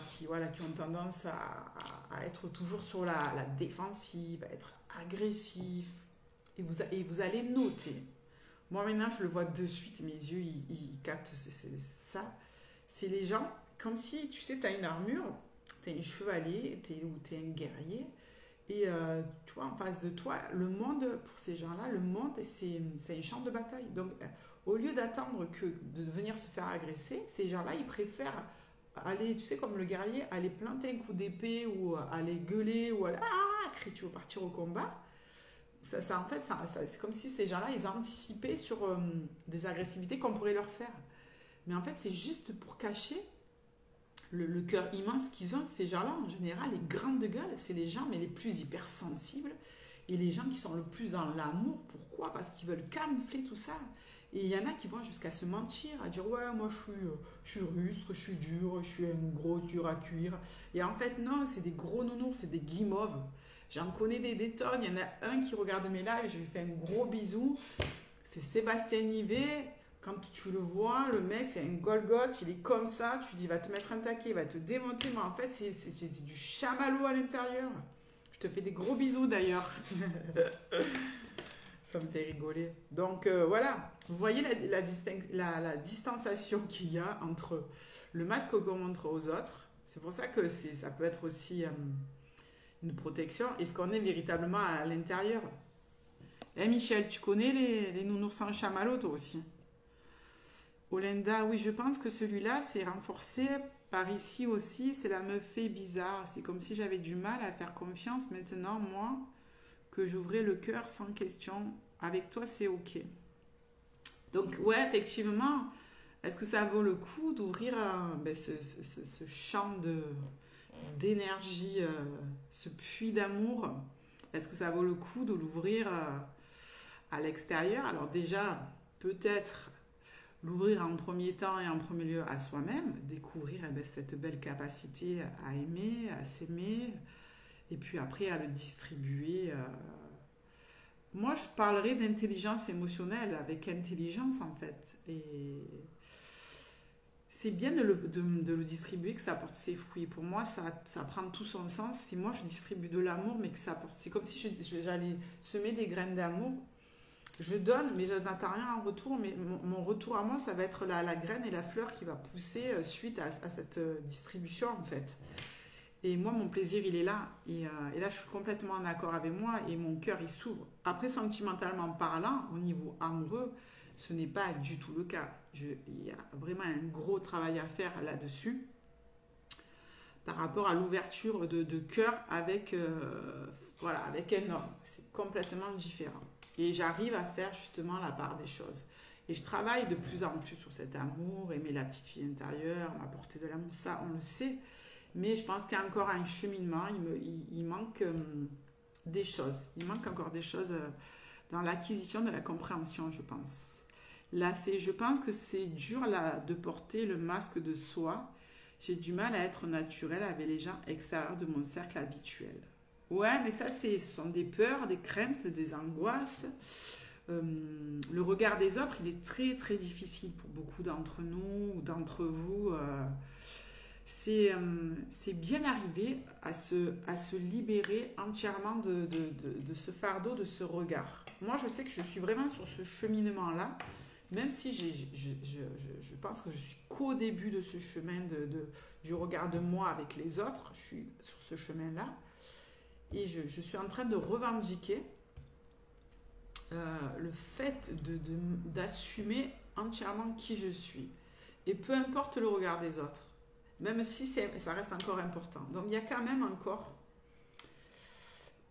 qui ont tendance à être toujours sur la défensive, à être agressifs. Et vous allez noter. Moi maintenant, je le vois de suite, mes yeux, ils captent ça. C'est les gens, comme si, tu sais, tu as une armure, tu es un chevalier, ou tu es un guerrier, Et tu vois, en face de toi, le monde, pour ces gens-là, le monde, c'est un champ de bataille. Donc, au lieu d'attendre que de venir se faire agresser, ces gens-là, ils préfèrent aller, tu sais, comme le guerrier, aller planter un coup d'épée ou aller gueuler ou aller crier, tu veux partir au combat. En fait, c'est comme si ces gens-là, ils anticipaient sur des agressivités qu'on pourrait leur faire. Mais en fait, c'est juste pour cacher le cœur immense qu'ils ont. Ces gens-là, en général, les grandes gueules, c'est les gens mais les plus hypersensibles et les gens qui sont le plus dans l'amour. Pourquoi? Parce qu'ils veulent camoufler tout ça. Et il y en a qui vont jusqu'à se mentir, à dire ouais, moi je suis rustre, je suis dur, je suis un gros dur à cuire. Et en fait, non, c'est des gros nounours, c'est des guimauves. J'en connais des tonnes. Il y en a un qui regarde mes lives, je lui fais un gros bisou. C'est Sébastien Nivet. Quand tu le vois, le mec, c'est un Golgoth, il est comme ça, tu dis, il va te mettre un taquet, il va te démonter, mais en fait, c'est du chamallow à l'intérieur. Je te fais des gros bisous d'ailleurs. Ça me fait rigoler. Donc voilà, vous voyez la distanciation qu'il y a entre le masque qu'on montre aux autres. C'est pour ça que ça peut être aussi une protection et ce qu'on est véritablement à l'intérieur. Eh Michel, tu connais les nounours en chamallow toi aussi? Olenda, oui, je pense que celui-là, c'est renforcé par ici aussi. Cela me fait bizarre. C'est comme si j'avais du mal à faire confiance maintenant, moi, que j'ouvrais le cœur sans question. Avec toi, c'est OK. Donc, ouais, effectivement, est-ce que ça vaut le coup d'ouvrir ce champ d'énergie, ce puits d'amour? Est-ce que ça vaut le coup de l'ouvrir à l'extérieur? Alors déjà, peut-être l'ouvrir en premier temps et en premier lieu à soi-même, découvrir cette belle capacité à aimer, à s'aimer, et puis après à le distribuer. Moi, je parlerai d'intelligence émotionnelle avec intelligence en fait. Et c'est bien de le distribuer, que ça porte ses fruits. Pour moi, ça prend tout son sens. Si moi, je distribue de l'amour, mais que ça porte... C'est comme si j'allais semer des graines d'amour. Je donne, mais je n'attends rien en retour. Mais mon retour à moi, ça va être la graine et la fleur qui va pousser suite à cette distribution, en fait. Et moi, mon plaisir, il est là. Et là, je suis complètement en accord avec moi et mon cœur, il s'ouvre. Après, sentimentalement parlant, au niveau amoureux, ce n'est pas du tout le cas. Il y a vraiment un gros travail à faire là-dessus par rapport à l'ouverture de cœur avec un homme. C'est complètement différent. Et j'arrive à faire justement la part des choses. Et je travaille de plus en plus sur cet amour, aimer la petite fille intérieure, m'apporter de l'amour, ça on le sait. Mais je pense qu'il y a encore un cheminement, il manque des choses. Il manque encore des choses dans l'acquisition de la compréhension, je pense. La fée, je pense que c'est dur là, de porter le masque de soi. J'ai du mal à être naturelle avec les gens extérieurs de mon cercle habituel. Ouais, mais ça, ce sont des peurs, des craintes, des angoisses. Le regard des autres, il est très, très difficile pour beaucoup d'entre nous ou d'entre vous. C'est bien arrivé à se libérer entièrement de ce fardeau, de ce regard. Moi, je sais que je suis vraiment sur ce cheminement-là, même si je pense que je suis qu'au début de ce chemin du regard de moi avec les autres. Je suis sur ce chemin-là. Et je suis en train de revendiquer le fait d'assumer entièrement qui je suis. Et peu importe le regard des autres, même si ça reste encore important. Donc il y a quand même encore...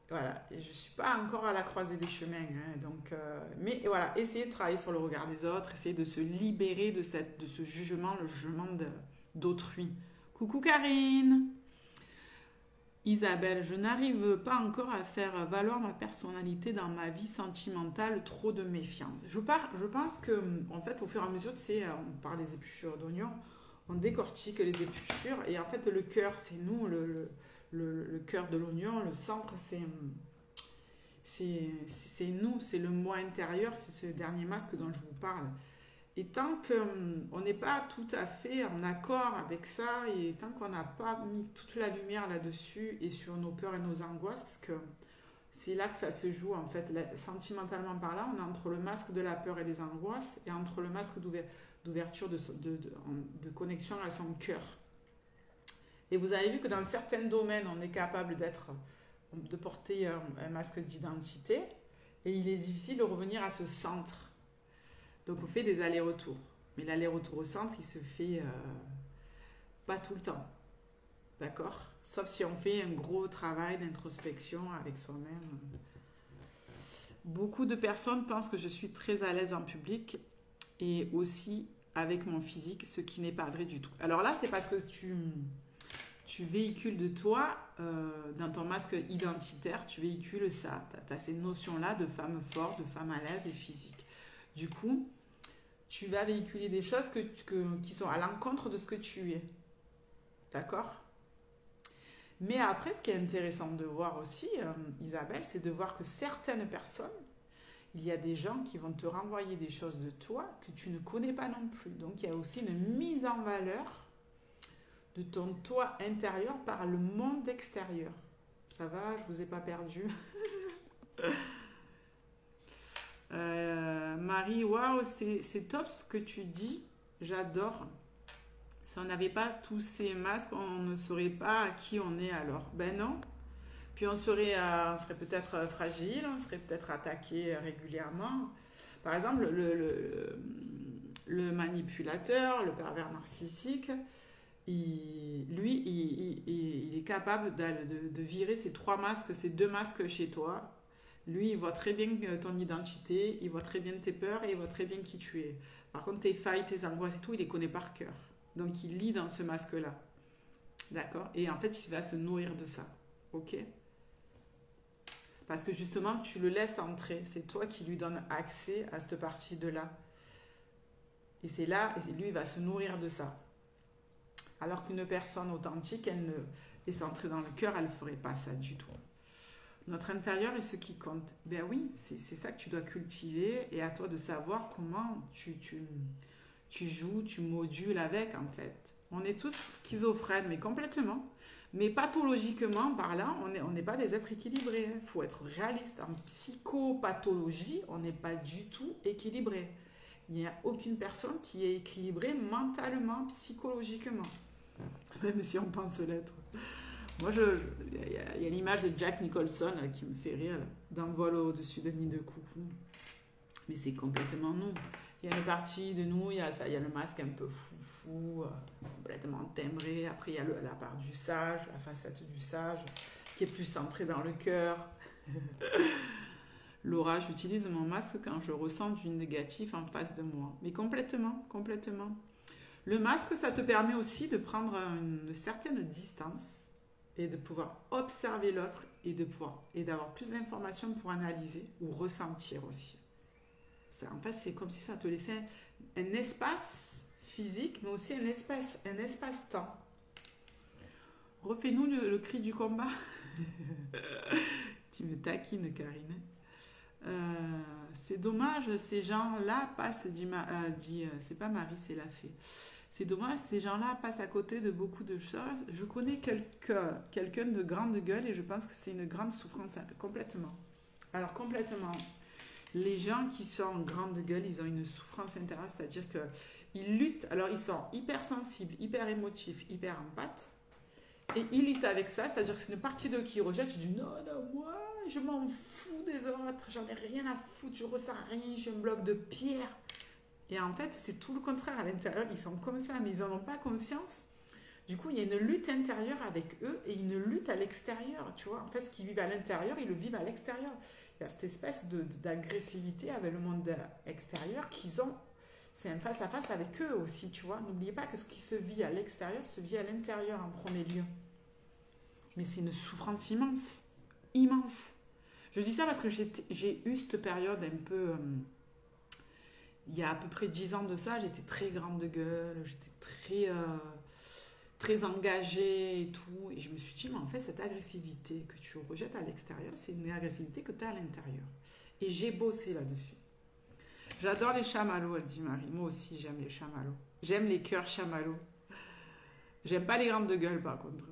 Voilà, et je ne suis pas encore à la croisée des chemins. Hein, donc, mais voilà, essayer de travailler sur le regard des autres, essayer de se libérer de ce jugement, le jugement d'autrui. Coucou Karine! Isabelle, je n'arrive pas encore à faire valoir ma personnalité dans ma vie sentimentale, trop de méfiance. Je pense que, en fait, au fur et à mesure, tu sais, on parle des épluchures d'oignons, on décortique les épluchures, et en fait, le cœur, c'est nous, le cœur de l'oignon, le centre, c'est nous, c'est le moi intérieur, c'est ce dernier masque dont je vous parle. Et tant qu'on n'est pas tout à fait en accord avec ça, et tant qu'on n'a pas mis toute la lumière là-dessus et sur nos peurs et nos angoisses, parce que c'est là que ça se joue en fait, sentimentalement parlant, on est entre le masque de la peur et des angoisses et entre le masque d'ouverture de connexion à son cœur. Et vous avez vu que dans certains domaines, on est capable d'être de porter un masque d'identité et il est difficile de revenir à ce centre. Donc on fait des allers-retours. Mais l'aller-retour au centre, il se fait pas tout le temps. D'accord? Sauf si on fait un gros travail d'introspection avec soi-même. Beaucoup de personnes pensent que je suis très à l'aise en public et aussi avec mon physique, ce qui n'est pas vrai du tout. Alors là, c'est parce que tu véhicules de toi, dans ton masque identitaire, tu véhicules ça. Tu as ces notions-là de femme forte, de femme à l'aise et physique. Du coup, tu vas véhiculer des choses qui sont à l'encontre de ce que tu es. D'accord? Mais après, ce qui est intéressant de voir aussi, Isabelle, c'est de voir que certaines personnes, il y a des gens qui vont te renvoyer des choses de toi que tu ne connais pas non plus. Donc, il y a aussi une mise en valeur de ton toi intérieur par le monde extérieur. Ça va, je vous ai pas perdu. Marie, waouh, c'est top ce que tu dis. J'adore. Si on n'avait pas tous ces masques, on ne saurait pas qui on est alors. Ben non. Puis on serait peut-être fragile, on serait peut-être attaqué régulièrement. Par exemple, le manipulateur, le pervers narcissique, il est capable de virer ces 3 masques, ces 2 masques chez toi. Lui, il voit très bien ton identité, il voit très bien tes peurs et il voit très bien qui tu es. Par contre, tes failles, tes angoisses et tout, il les connaît par cœur. Donc, il lit dans ce masque-là. D'accord? Et en fait, il va se nourrir de ça. Ok? Parce que justement, tu le laisses entrer. C'est toi qui lui donnes accès à cette partie de là. Et c'est là, et lui, il va se nourrir de ça. Alors qu'une personne authentique, elle est centrée dans le cœur, elle ne ferait pas ça du tout. Notre intérieur est ce qui compte. Ben oui, c'est ça que tu dois cultiver et à toi de savoir comment tu joues, tu modules avec en fait. On est tous schizophrènes, mais complètement. Mais pathologiquement, par là, on n'est pas des êtres équilibrés. Il faut être réaliste. En psychopathologie, on n'est pas du tout équilibré. Il n'y a aucune personne qui est équilibrée mentalement, psychologiquement. Même si on pense l'être. Moi, il y a l'image de Jack Nicholson là, qui me fait rire, là, d'un vol au-dessus de nid de coucou. Mais c'est complètement nous. Il y a une partie de nous, il y a le masque un peu foufou, complètement timbré. Après, il y a la part du sage, la facette du sage, qui est plus centrée dans le cœur. Laura, j'utilise mon masque quand je ressens du négatif en face de moi. Mais complètement, complètement. Le masque, ça te permet aussi de prendre une certaine distance et de pouvoir observer l'autre et d'avoir plus d'informations pour analyser ou ressentir aussi. En fait, c'est comme si ça te laissait un espace physique, mais aussi un espace-temps. Refais-nous le cri du combat. Tu me taquines, Karine. C'est dommage, ces gens-là passent, c'est pas Marie, c'est la fée. C'est dommage, ces gens-là passent à côté de beaucoup de choses. Je connais quelqu'un de grande gueule et je pense que c'est une grande souffrance, complètement. Alors, complètement. Les gens qui sont en grande gueule, ils ont une souffrance intérieure, c'est-à-dire qu'ils luttent. Alors, ils sont hyper sensibles, hyper émotifs, hyper empathes. Et ils luttent avec ça, c'est-à-dire que c'est une partie d'eux qui rejette. Je dis non, moi, je m'en fous des autres, j'en ai rien à foutre, je ressens rien, je suis un bloc de pierre. Et en fait, c'est tout le contraire à l'intérieur. Ils sont comme ça, mais ils n'en ont pas conscience. Du coup, il y a une lutte intérieure avec eux et une lutte à l'extérieur. Tu vois, en fait, ce qu'ils vivent à l'intérieur, ils le vivent à l'extérieur. Il y a cette espèce d'agressivité avec le monde extérieur qu'ils ont. C'est un face-à-face avec eux aussi, tu vois. N'oubliez pas que ce qui se vit à l'extérieur se vit à l'intérieur en premier lieu. Mais c'est une souffrance immense. Immense. Je dis ça parce que j'ai eu cette période un peu... il y a à peu près 10 ans de ça, j'étais très grande gueule, j'étais très engagée et tout. Et je me suis dit, mais en fait, cette agressivité que tu rejettes à l'extérieur, c'est une agressivité que tu as à l'intérieur. Et j'ai bossé là-dessus. J'adore les chamallows, elle dit Marie. Moi aussi, j'aime les chamallows. J'aime les cœurs chamallows. J'aime pas les grandes gueules, par contre.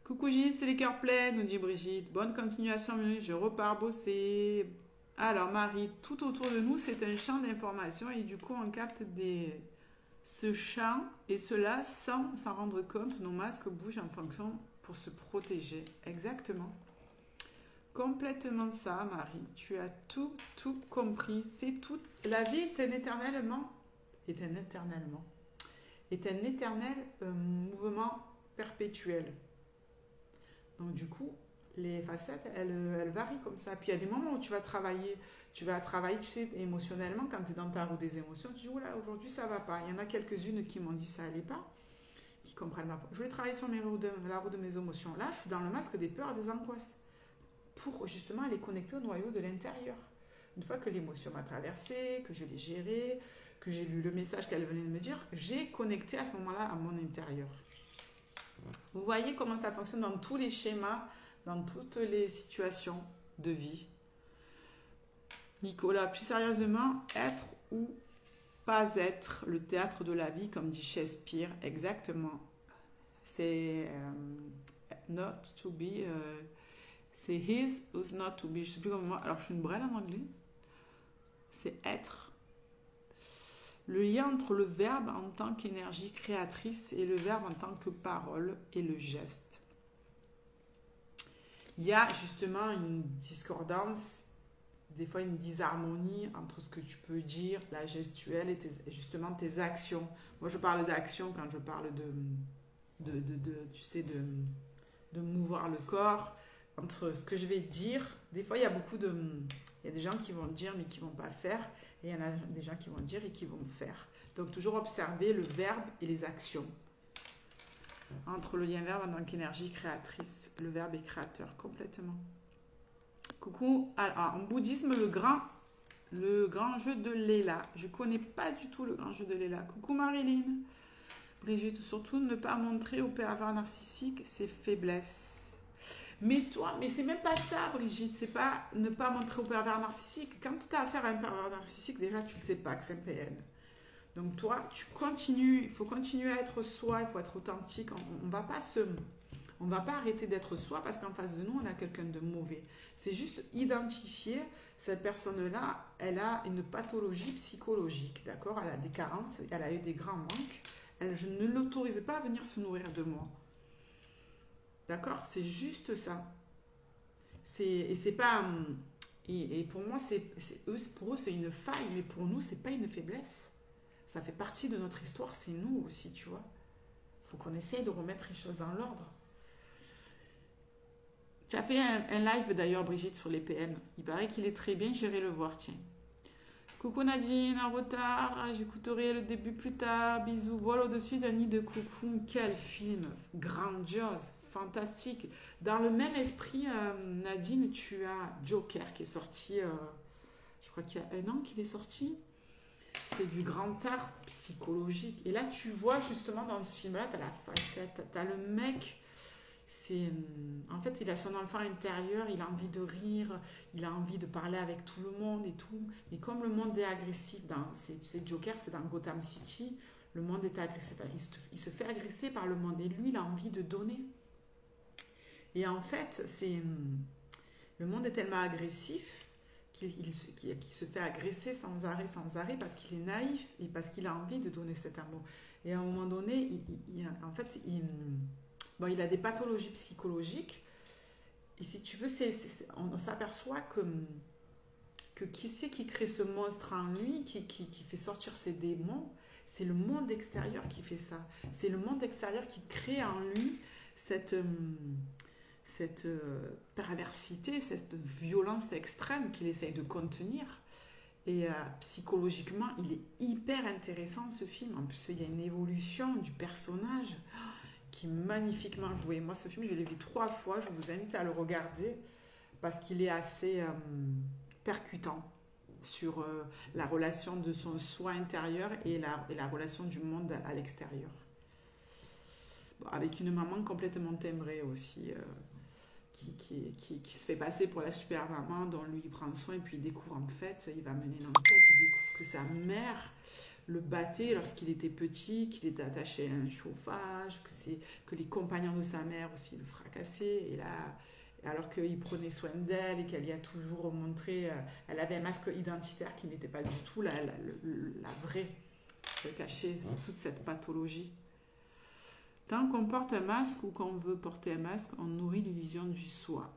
Coucou Gilles, c'est les cœurs pleins, nous dit Brigitte. Bonne continuation, je repars bosser. Alors Marie, tout autour de nous, c'est un champ d'informations et du coup, on capte ce champ et cela sans s'en rendre compte. Nos masques bougent en fonction pour se protéger. Exactement. Complètement ça, Marie. Tu as tout compris. C'est tout. La vie est un éternel mouvement perpétuel. Donc du coup, les facettes, elles varient comme ça. Puis il y a des moments où tu vas travailler, tu sais, émotionnellement, quand tu es dans ta roue des émotions, tu dis, oula, aujourd'hui ça va pas. Il y en a quelques-unes qui m'ont dit ça allait pas, qui comprennent ma... Je voulais travailler sur la roue de mes émotions. Là, je suis dans le masque des peurs et des angoisses, pour justement aller connecter au noyau de l'intérieur. Une fois que l'émotion m'a traversée, que je l'ai gérée, que j'ai lu le message qu'elle venait de me dire, j'ai connecté à ce moment-là à mon intérieur. Vous voyez comment ça fonctionne dans tous les schémas, dans toutes les situations de vie. Nicolas, plus sérieusement, être ou pas être, le théâtre de la vie, comme dit Shakespeare, exactement. C'est not to be, c'est his who's not to be. Je ne sais plus comment. Alors, je suis une brêle en anglais. C'est être. Le lien entre le verbe en tant qu'énergie créatrice et le verbe en tant que parole et le geste. Il y a justement une discordance, des fois une disharmonie entre ce que tu peux dire, la gestuelle et justement tes actions. Moi, je parle d'action quand je parle tu sais, de mouvoir le corps, entre ce que je vais dire. Des fois, il y a des gens qui vont dire mais qui ne vont pas faire. Et il y en a des gens qui vont dire et qui vont faire. Donc, toujours observer le verbe et les actions. Entre le lien verbe en tant qu'énergie créatrice, le verbe est créateur complètement. Coucou. Alors, en bouddhisme, le grand jeu de Léla. Je ne connais pas du tout le grand jeu de Léla. Coucou Marilyn. Brigitte, surtout ne pas montrer au pervers narcissique ses faiblesses. Mais c'est même pas ça, Brigitte. C'est pas ne pas montrer au pervers narcissique. Quand tu as affaire à un pervers narcissique, déjà, tu ne sais pas que c'est un PN. Donc, toi, tu continues. Il faut continuer à être soi. Il faut être authentique. On ne va pas arrêter d'être soi parce qu'en face de nous, on a quelqu'un de mauvais. C'est juste identifier cette personne-là. Elle a une pathologie psychologique. D'accord? Elle a des carences. Elle a eu des grands manques. Je ne l'autorise pas à venir se nourrir de moi. D'accord? C'est juste ça. C'est pas... Et pour moi, pour eux, c'est une faille, mais pour nous, c'est pas une faiblesse. Ça fait partie de notre histoire, c'est nous aussi, tu vois. Il faut qu'on essaye de remettre les choses dans l'ordre. Tu as fait un live d'ailleurs, Brigitte, sur les PN. Il paraît qu'il est très bien, j'irai le voir, tiens. Coucou Nadine, en retard, j'écouterai le début plus tard. Bisous, vol au-dessus d'un nid de coucou. Quel film grandiose, fantastique. Dans le même esprit, Nadine, tu as Joker qui est sorti, je crois qu'il y a un an qu'il est sorti. C'est du grand art psychologique. Et là, tu vois justement dans ce film-là, tu as la facette, tu as le mec... En fait, il a son enfant intérieur, il a envie de rire, il a envie de parler avec tout le monde et tout. Mais comme le monde est agressif, c'est Joker, c'est dans Gotham City, le monde est agressif. Il se fait agresser par le monde et lui, il a envie de donner. Et en fait, le monde est tellement agressif qu'il se fait agresser sans arrêt, parce qu'il est naïf et parce qu'il a envie de donner cet amour. Et à un moment donné, il a des pathologies psychologiques. Et si tu veux, on s'aperçoit que qui c'est qui crée ce monstre en lui, qui fait sortir ses démons, c'est le monde extérieur qui fait ça. C'est le monde extérieur qui crée en lui cette perversité, cette violence extrême qu'il essaye de contenir. Et psychologiquement, il est hyper intéressant ce film. En plus, il y a une évolution du personnage qui est magnifiquement joué. Moi, ce film, je l'ai vu 3 fois. Je vous invite à le regarder parce qu'il est assez percutant sur la relation de son soi intérieur et la relation du monde à l'extérieur. Bon, avec une maman complètement timbrée aussi, qui se fait passer pour la super maman dont lui il prend soin, et puis il découvre en fait, il va mener une enquête, il découvre que sa mère le battait lorsqu'il était petit, qu'il était attaché à un chauffage, que les compagnons de sa mère aussi le fracassaient, et là, alors qu'il prenait soin d'elle et qu'elle y a toujours montré, elle avait un masque identitaire qui n'était pas du tout la vraie, qui cachait toute cette pathologie. Tant qu'on porte un masque ou qu'on veut porter un masque, on nourrit l'illusion du soi.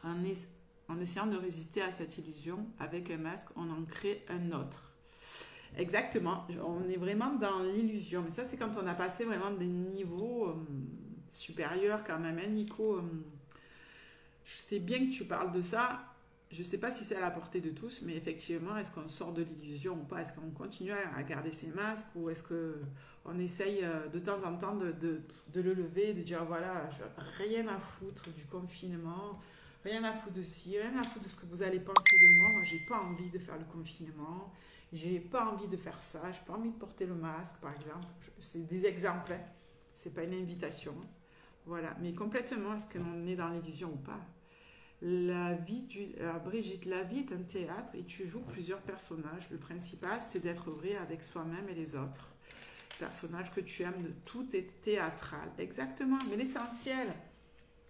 En essayant de résister à cette illusion, avec un masque, on en crée un autre. Exactement, on est vraiment dans l'illusion. Mais ça, c'est quand on a passé vraiment des niveaux supérieurs quand même, hein, Nico. Je sais bien que tu parles de ça. Je ne sais pas si c'est à la portée de tous, mais effectivement, est-ce qu'on sort de l'illusion ou pas? Est-ce qu'on continue à garder ses masques ou est-ce qu'on essaye de temps en temps de le lever, de dire voilà, rien à foutre du confinement, rien à foutre de ci, rien à foutre de ce que vous allez penser de moi. Moi, j'ai pas envie de faire le confinement, j'ai pas envie de faire ça, j'ai pas envie de porter le masque, par exemple. C'est des exemples, hein. C'est pas une invitation. Voilà, mais complètement, est-ce qu'on est dans l'illusion ou pas? Brigitte, la vie est un théâtre et tu joues plusieurs personnages. Le principal, c'est d'être vrai avec soi-même et les autres. Personnage que tu aimes, tout est théâtral. Exactement, mais l'essentiel,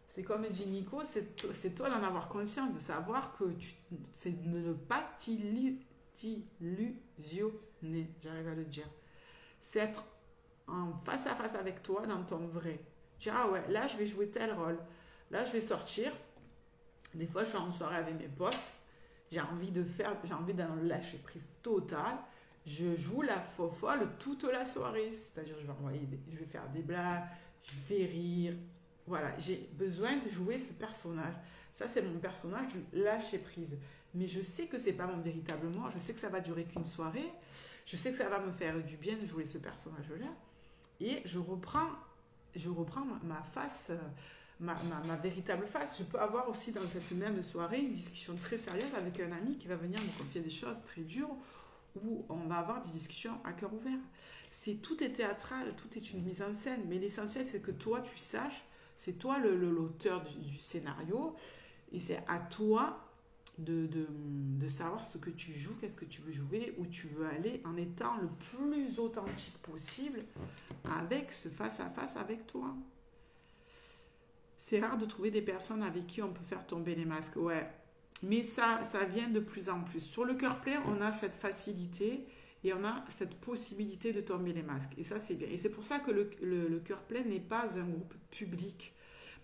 c'est comme dit Nico, c'est toi d'en avoir conscience, de savoir que c'est de ne pas t'illusionner, j'arrive à le dire. C'est être en face à face avec toi dans ton vrai. Dire, ah ouais, là je vais jouer tel rôle, là je vais sortir. Des fois, je suis en soirée avec mes potes, j'ai envie d'un lâcher prise total. Je joue la fofolle toute la soirée. C'est-à-dire, je vais faire des blagues, je vais rire. Voilà, j'ai besoin de jouer ce personnage. Ça, c'est mon personnage du lâcher prise. Mais je sais que c'est pas mon véritable moi. Je sais que ça va durer qu'une soirée. Je sais que ça va me faire du bien de jouer ce personnage-là. Et je reprends ma face. Ma véritable face. Je peux avoir aussi dans cette même soirée une discussion très sérieuse avec un ami qui va venir me confier des choses très dures où on va avoir des discussions à cœur ouvert. Tout est théâtral, tout est une mise en scène, mais l'essentiel c'est que toi tu saches, c'est toi l'auteur du scénario et c'est à toi de savoir ce que tu joues, qu'est-ce que tu veux jouer, où tu veux aller en étant le plus authentique possible avec ce face-à-face avec toi. C'est rare de trouver des personnes avec qui on peut faire tomber les masques. Ouais, mais ça vient de plus en plus. Sur le cœur plein, on a cette facilité et on a cette possibilité de tomber les masques. Et ça, c'est bien. Et c'est pour ça que le cœur plein n'est pas un groupe public.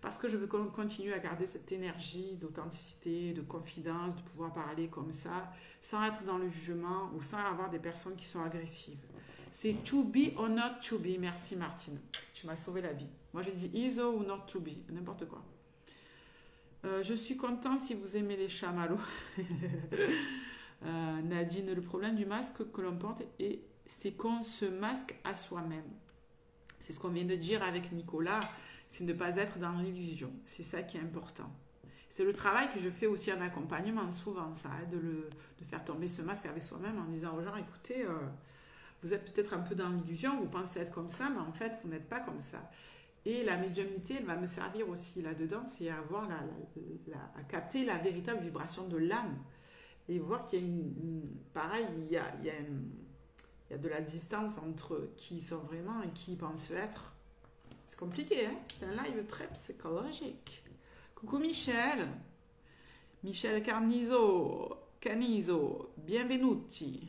Parce que je veux qu'on continue à garder cette énergie d'authenticité, de confidence, de pouvoir parler comme ça, sans être dans le jugement ou sans avoir des personnes qui sont agressives. C'est to be or not to be. Merci Martine. Tu m'as sauvé la vie. Moi j'ai dit ISO ou not to be. N'importe quoi. Je suis content si vous aimez les chamallows. Nadine, le problème du masque que l'on porte, c'est qu'on se masque à soi-même. C'est ce qu'on vient de dire avec Nicolas. C'est ne pas être dans l'illusion. C'est ça qui est important. C'est le travail que je fais aussi en accompagnement, souvent ça, hein, de faire tomber ce masque avec soi-même en disant aux gens, écoutez, vous êtes peut-être un peu dans l'illusion, vous pensez être comme ça, mais en fait, vous n'êtes pas comme ça. Et la médiumnité, elle va me servir aussi là-dedans, c'est à avoir à capter la véritable vibration de l'âme et voir qu'il y a pareil, il y a de la distance entre qui ils sont vraiment et qui ils pensent être. C'est compliqué, hein? C'est un live très psychologique. Coucou Michel. Michel Canizo, bienvenuti.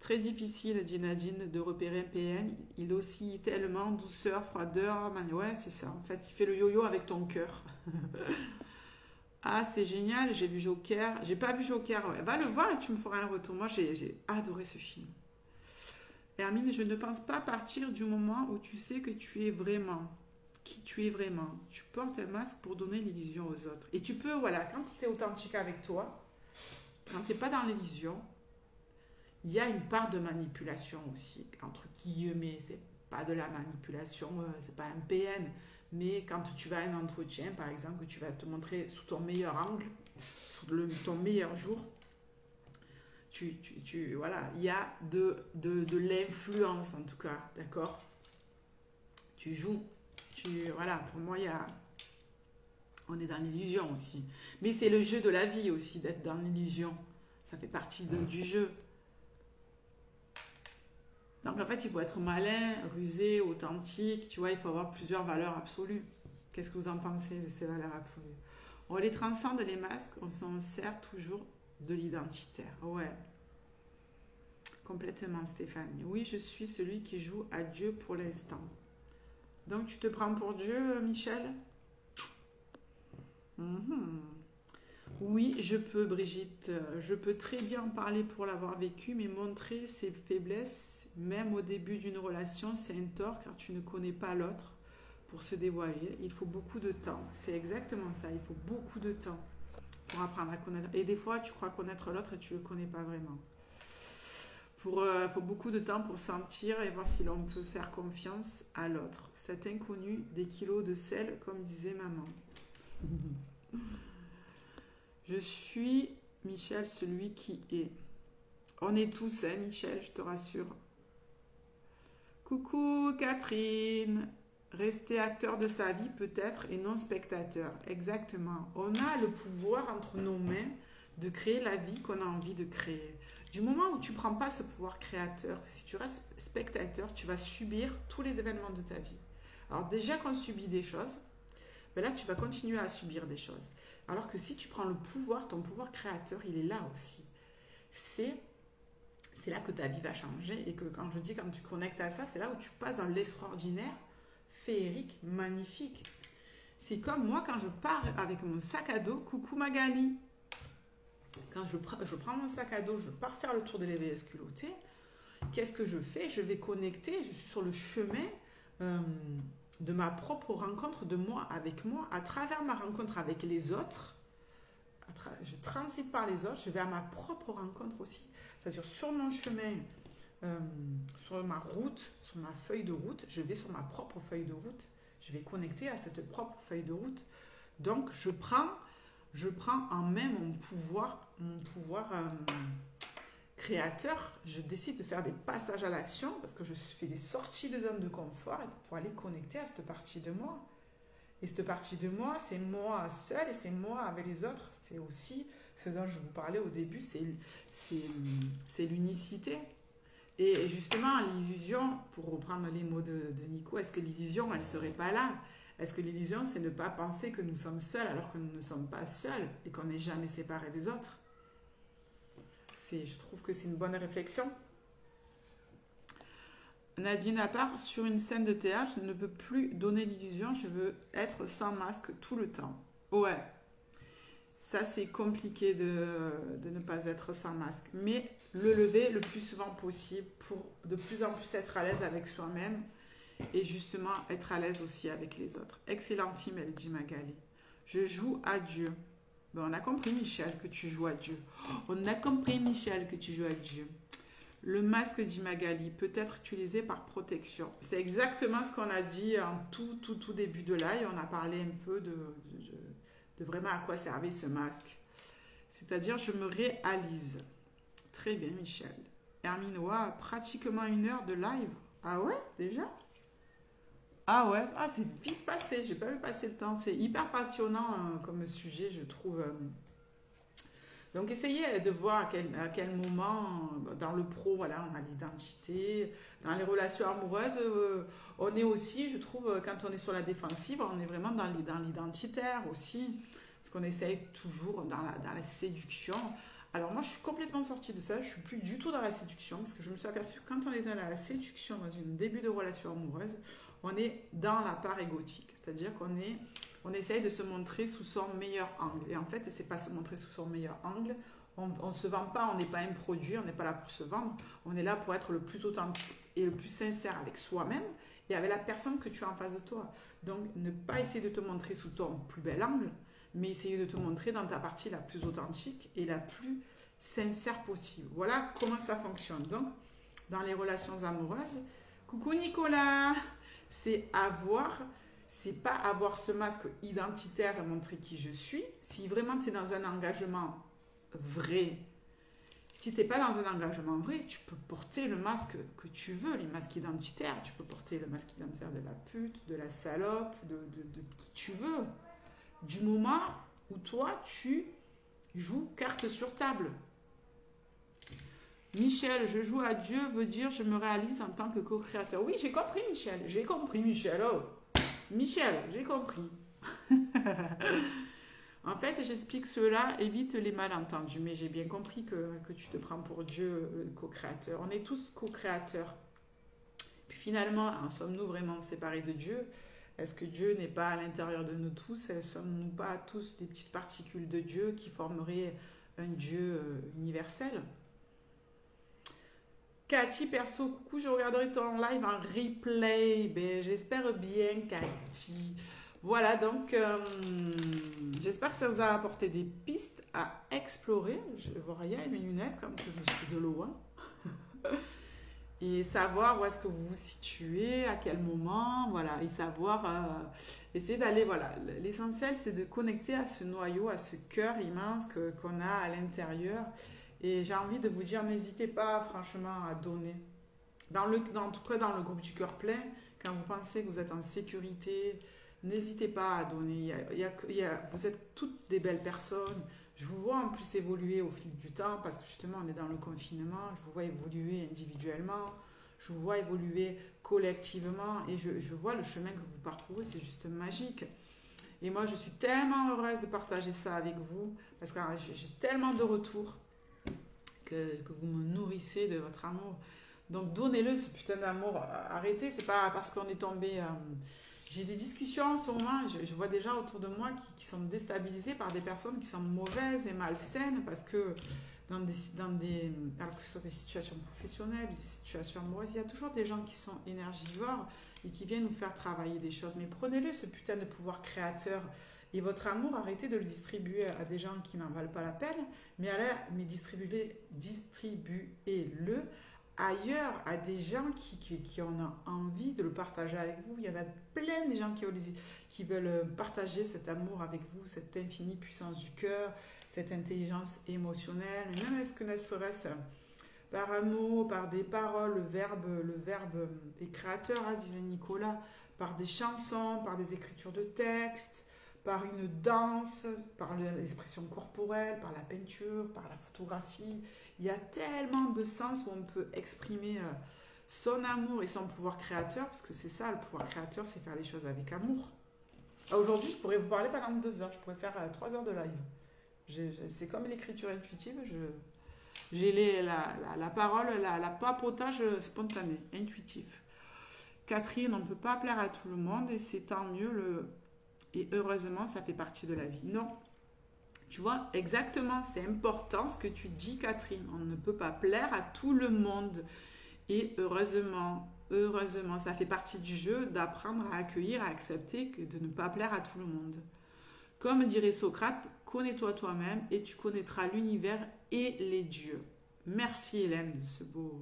Très difficile, dit Nadine, de repérer un PN. Il oscille tellement, douceur, froideur. Ouais, c'est ça. En fait, il fait le yo-yo avec ton cœur. Ah, c'est génial. J'ai vu Joker. J'ai pas vu Joker. Ouais. Va le voir et tu me feras un retour. Moi, j'ai adoré ce film. Hermine, je ne pense pas partir du moment où tu sais que tu es vraiment. Qui tu es vraiment. Tu portes un masque pour donner l'illusion aux autres. Et tu peux, voilà, quand tu es authentique avec toi, quand tu n'es pas dans l'illusion, il y a une part de manipulation aussi, entre guillemets, c'est pas de la manipulation, c'est pas un PN, mais quand tu vas à un entretien, par exemple, que tu vas te montrer sous ton meilleur angle, sous ton meilleur jour, voilà, il y a de l'influence en tout cas, d'accord? Tu joues, voilà, pour moi, on est dans l'illusion aussi. Mais c'est le jeu de la vie aussi, d'être dans l'illusion. Ça fait partie du jeu. Donc en fait, il faut être malin, rusé, authentique, tu vois, il faut avoir plusieurs valeurs absolues. Qu'est-ce que vous en pensez de ces valeurs absolues? On les transcende, les masques, on s'en sert toujours de l'identitaire. Ouais. Complètement, Stéphanie. Oui, je suis celui qui joue à Dieu pour l'instant. Donc, tu te prends pour Dieu, Michel? Mhm. Oui, je peux, Brigitte. Je peux très bien en parler pour l'avoir vécu, mais montrer ses faiblesses, même au début d'une relation, c'est un tort car tu ne connais pas l'autre pour se dévoiler. Il faut beaucoup de temps. C'est exactement ça. Il faut beaucoup de temps pour apprendre à connaître. Et des fois, tu crois connaître l'autre et tu ne le connais pas vraiment. Il faut beaucoup de temps pour sentir et voir si l'on peut faire confiance à l'autre. Cet inconnu, des kilos de sel, comme disait maman. Je suis, Michel, celui qui est. On est tous, hein, Michel, je te rassure. Coucou, Catherine. Rester acteur de sa vie, peut-être, et non spectateur. Exactement. On a le pouvoir entre nos mains de créer la vie qu'on a envie de créer. Du moment où tu ne prends pas ce pouvoir créateur, si tu restes spectateur, tu vas subir tous les événements de ta vie. Alors déjà qu'on subit des choses, ben là tu vas continuer à subir des choses. Alors que si tu prends le pouvoir, ton pouvoir créateur, il est là aussi. C'est là que ta vie va changer et que quand je dis quand tu connectes à ça, c'est là où tu passes dans l'extraordinaire, féerique, magnifique. C'est comme moi quand je pars avec mon sac à dos, coucou Magali. Quand je prends mon sac à dos, je pars faire le tour de l'éveil culotté. Qu'est-ce que je fais? Je vais connecter, je suis sur le chemin de ma propre rencontre de moi avec moi, à travers ma rencontre avec les autres. Je transite par les autres, je vais à ma propre rencontre aussi. C'est-à-dire sur mon chemin, sur ma route, sur ma feuille de route, je vais sur ma propre feuille de route. Je vais connecter à cette propre feuille de route. Donc, je prends en main mon pouvoir créateur. Je décide de faire des passages à l'action parce que je fais des sorties de zone de confort pour aller connecter à cette partie de moi. Et cette partie de moi, c'est moi seule et c'est moi avec les autres. C'est aussi ce dont je vous parlais au début, c'est l'unicité. Et justement, l'illusion, pour reprendre les mots de Nico, est-ce que l'illusion, elle ne serait pas là? Est-ce que l'illusion, c'est ne pas penser que nous sommes seuls alors que nous ne sommes pas seuls et qu'on n'est jamais séparés des autres? Je trouve que c'est une bonne réflexion. Nadine, à part sur une scène de théâtre, je ne peux plus donner l'illusion, je veux être sans masque tout le temps. Ouais, ça c'est compliqué de ne pas être sans masque, mais le lever le plus souvent possible pour de plus en plus être à l'aise avec soi-même et justement être à l'aise aussi avec les autres. Excellent film, elle dit Magali. Je joue à Dieu. Ben, on a compris, Michel, que tu joues à Dieu. On a compris, Michel, que tu joues à Dieu. Le masque, dit Magali, peut être utilisé par protection. C'est exactement ce qu'on a dit en tout début de live. On a parlé un peu de vraiment à quoi servait ce masque. C'est-à-dire, je me réalise. Très bien, Michel. Herminois, pratiquement 1 heure de live. Ah ouais, déjà? Ah ouais, ah, c'est vite passé. J'ai pas vu passer le temps. C'est hyper passionnant comme sujet, je trouve. Donc, essayez de voir à quel moment, dans le pro, voilà, on a l'identité. Dans les relations amoureuses, on est aussi, je trouve, quand on est sur la défensive, on est vraiment dans l'identitaire aussi. Parce qu'on essaye toujours dans la séduction. Alors, moi, je suis complètement sortie de ça. Je suis plus du tout dans la séduction. Parce que je me suis aperçue que quand on est dans la séduction, dans un début de relation amoureuse, on est dans la part égotique. C'est-à-dire on essaye de se montrer sous son meilleur angle. Et en fait, c'est pas se montrer sous son meilleur angle. On ne se vend pas, on n'est pas un produit, on n'est pas là pour se vendre. On est là pour être le plus authentique et le plus sincère avec soi-même et avec la personne que tu as en face de toi. Donc, ne pas essayer de te montrer sous ton plus bel angle, mais essayer de te montrer dans ta partie la plus authentique et la plus sincère possible. Voilà comment ça fonctionne. Donc, dans les relations amoureuses, coucou Nicolas, c'est pas avoir ce masque identitaire et montrer qui je suis. Si vraiment tu es dans un engagement vrai, si tu n'es pas dans un engagement vrai, tu peux porter le masque que tu veux, les masques identitaires. Tu peux porter le masque identitaire de la pute, de la salope, de qui tu veux. Du moment où toi, tu joues carte sur table. Michel, je joue à Dieu veut dire je me réalise en tant que co-créateur. Oui, j'ai compris, Michel. J'ai compris, Michel. Oh. Michel, j'ai compris. En fait, j'explique cela, évite les malentendus. Mais j'ai bien compris que tu te prends pour Dieu, co-créateur. On est tous co-créateurs. Puis Finalement, en sommes-nous vraiment séparés de Dieu? Est-ce que Dieu n'est pas à l'intérieur de nous tous? Ne sommes-nous pas tous des petites particules de Dieu qui formeraient un Dieu universel? Cathy, perso, coucou, je regarderai ton live en replay. Ben, j'espère bien, Cathy. Voilà, donc, j'espère que ça vous a apporté des pistes à explorer. Je vois rien mes lunettes, comme que je suis de loin. Et savoir où est-ce que vous vous situez, à quel moment, voilà. Et savoir, essayer d'aller, voilà. L'essentiel, c'est de connecter à ce noyau, à ce cœur immense qu'on a à l'intérieur. Et j'ai envie de vous dire, n'hésitez pas, franchement, à donner. En tout cas, dans le groupe du cœur plein, quand vous pensez que vous êtes en sécurité, n'hésitez pas à donner. Vous êtes toutes des belles personnes. Je vous vois en plus évoluer au fil du temps parce que justement, on est dans le confinement. Je vous vois évoluer individuellement. Je vous vois évoluer collectivement. Et je vois le chemin que vous parcourez. C'est juste magique. Et moi, je suis tellement heureuse de partager ça avec vous parce que j'ai tellement de retours que vous me nourrissez de votre amour. Donc, donnez-le ce putain d'amour. Arrêtez, c'est pas parce qu'on est tombé... J'ai des discussions en ce moment, je vois des gens autour de moi qui sont déstabilisés par des personnes qui sont mauvaises et malsaines parce que alors que ce soit des situations professionnelles, des situations amoureuses, il y a toujours des gens qui sont énergivores et qui viennent nous faire travailler des choses. Mais prenez-le, ce putain de pouvoir créateur. Et votre amour, arrêtez de le distribuer à des gens qui n'en valent pas la peine, mais distribuez-le ailleurs à des gens qui en ont envie de le partager avec vous. Il y en a plein de gens qui veulent partager cet amour avec vous, cette infinie puissance du cœur, cette intelligence émotionnelle, même ne serait-ce par un mot, par des paroles, le verbe est créateur, hein, disait Nicolas, par des chansons, par des écritures de textes, par une danse, par l'expression corporelle, par la peinture, par la photographie. Il y a tellement de sens où on peut exprimer son amour et son pouvoir créateur, parce que c'est ça, le pouvoir créateur, c'est faire les choses avec amour. Aujourd'hui, je pourrais vous parler pendant 2 heures, je pourrais faire 3 heures de live. C'est comme l'écriture intuitive, j'ai la parole, la papotage spontané, intuitif. Catherine, on ne peut pas plaire à tout le monde et c'est tant mieux, et heureusement, ça fait partie de la vie. Non. Tu vois, exactement, c'est important ce que tu dis, Catherine. On ne peut pas plaire à tout le monde. Et heureusement, ça fait partie du jeu d'apprendre à accueillir, à accepter que de ne pas plaire à tout le monde. Comme dirait Socrate, connais-toi toi-même et tu connaîtras l'univers et les dieux. Merci Hélène de ce beau...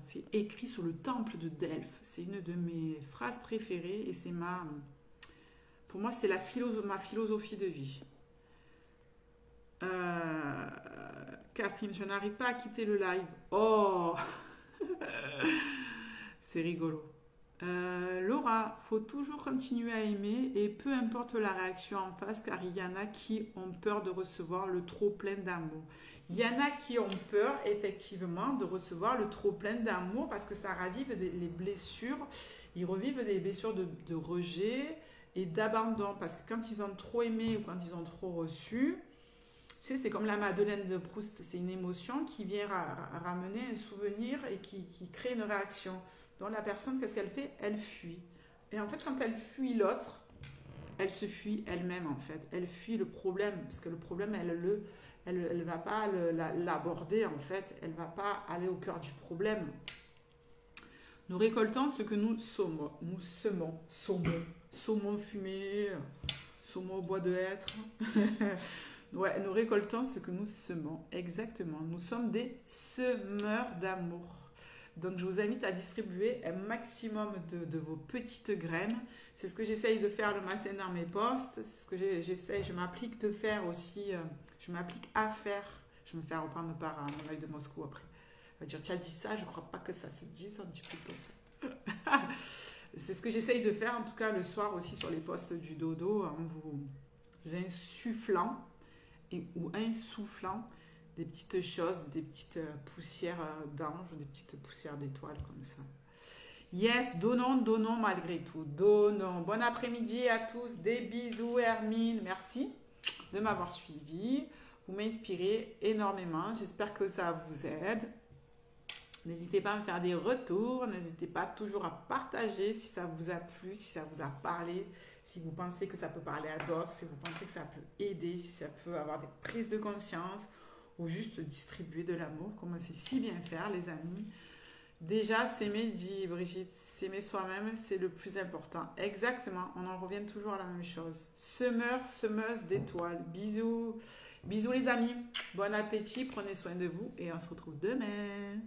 c'est écrit sur le temple de Delphes. C'est une de mes phrases préférées et c'est pour moi, c'est ma philosophie de vie. Catherine, je n'arrive pas à quitter le live. Oh c'est rigolo. Laura, faut toujours continuer à aimer et peu importe la réaction en face car il y en a qui ont peur de recevoir le trop plein d'amour. Il y en a qui ont peur effectivement de recevoir le trop plein d'amour parce que ça ravive les blessures. Ils revivent des blessures de rejet et d'abandon parce que quand ils ont trop aimé ou quand ils ont trop reçu, tu sais, c'est comme la Madeleine de Proust, c'est une émotion qui vient ramener un souvenir et qui crée une réaction. Donc la personne, qu'est-ce qu'elle fait? Elle fuit. Et en fait, quand elle fuit l'autre, elle se fuit elle-même en fait. Elle fuit le problème parce que le problème, elle va pas l'aborder en fait. Elle va pas aller au cœur du problème. Nous récoltons ce que nous sommes. Nous semons. Saumon fumé, saumon au bois de hêtre. Ouais, nous récoltons ce que nous semons. Exactement. Nous sommes des semeurs d'amour. Donc, je vous invite à distribuer un maximum de vos petites graines. C'est ce que j'essaye de faire le matin dans mes posts. C'est ce que je m'applique de faire aussi. Je m'applique à faire. Je me fais reprendre par mon œil de Moscou après. On va dire, tu as dit ça, je ne crois pas que ça se dise, on dit plutôt ça. C'est ce que j'essaye de faire, en tout cas le soir aussi sur les posts du dodo, en vous insufflant ou insoufflant des petites choses, des petites poussières d'anges, des petites poussières d'étoiles comme ça. Yes, donnons malgré tout, donnons. Bon après-midi à tous, des bisous Hermine, merci de m'avoir suivi, vous m'inspirez énormément, j'espère que ça vous aide. N'hésitez pas à me faire des retours. N'hésitez pas toujours à partager si ça vous a plu, si ça vous a parlé, si vous pensez que ça peut parler à d'autres, si vous pensez que ça peut aider, si ça peut avoir des prises de conscience ou juste distribuer de l'amour, comme on sait si bien faire, les amis. Déjà, s'aimer, dit Brigitte, s'aimer soi-même, c'est le plus important. Exactement, on en revient toujours à la même chose. Semeur, semeuse d'étoiles. Bisous. Bisous les amis. Bon appétit, prenez soin de vous et on se retrouve demain.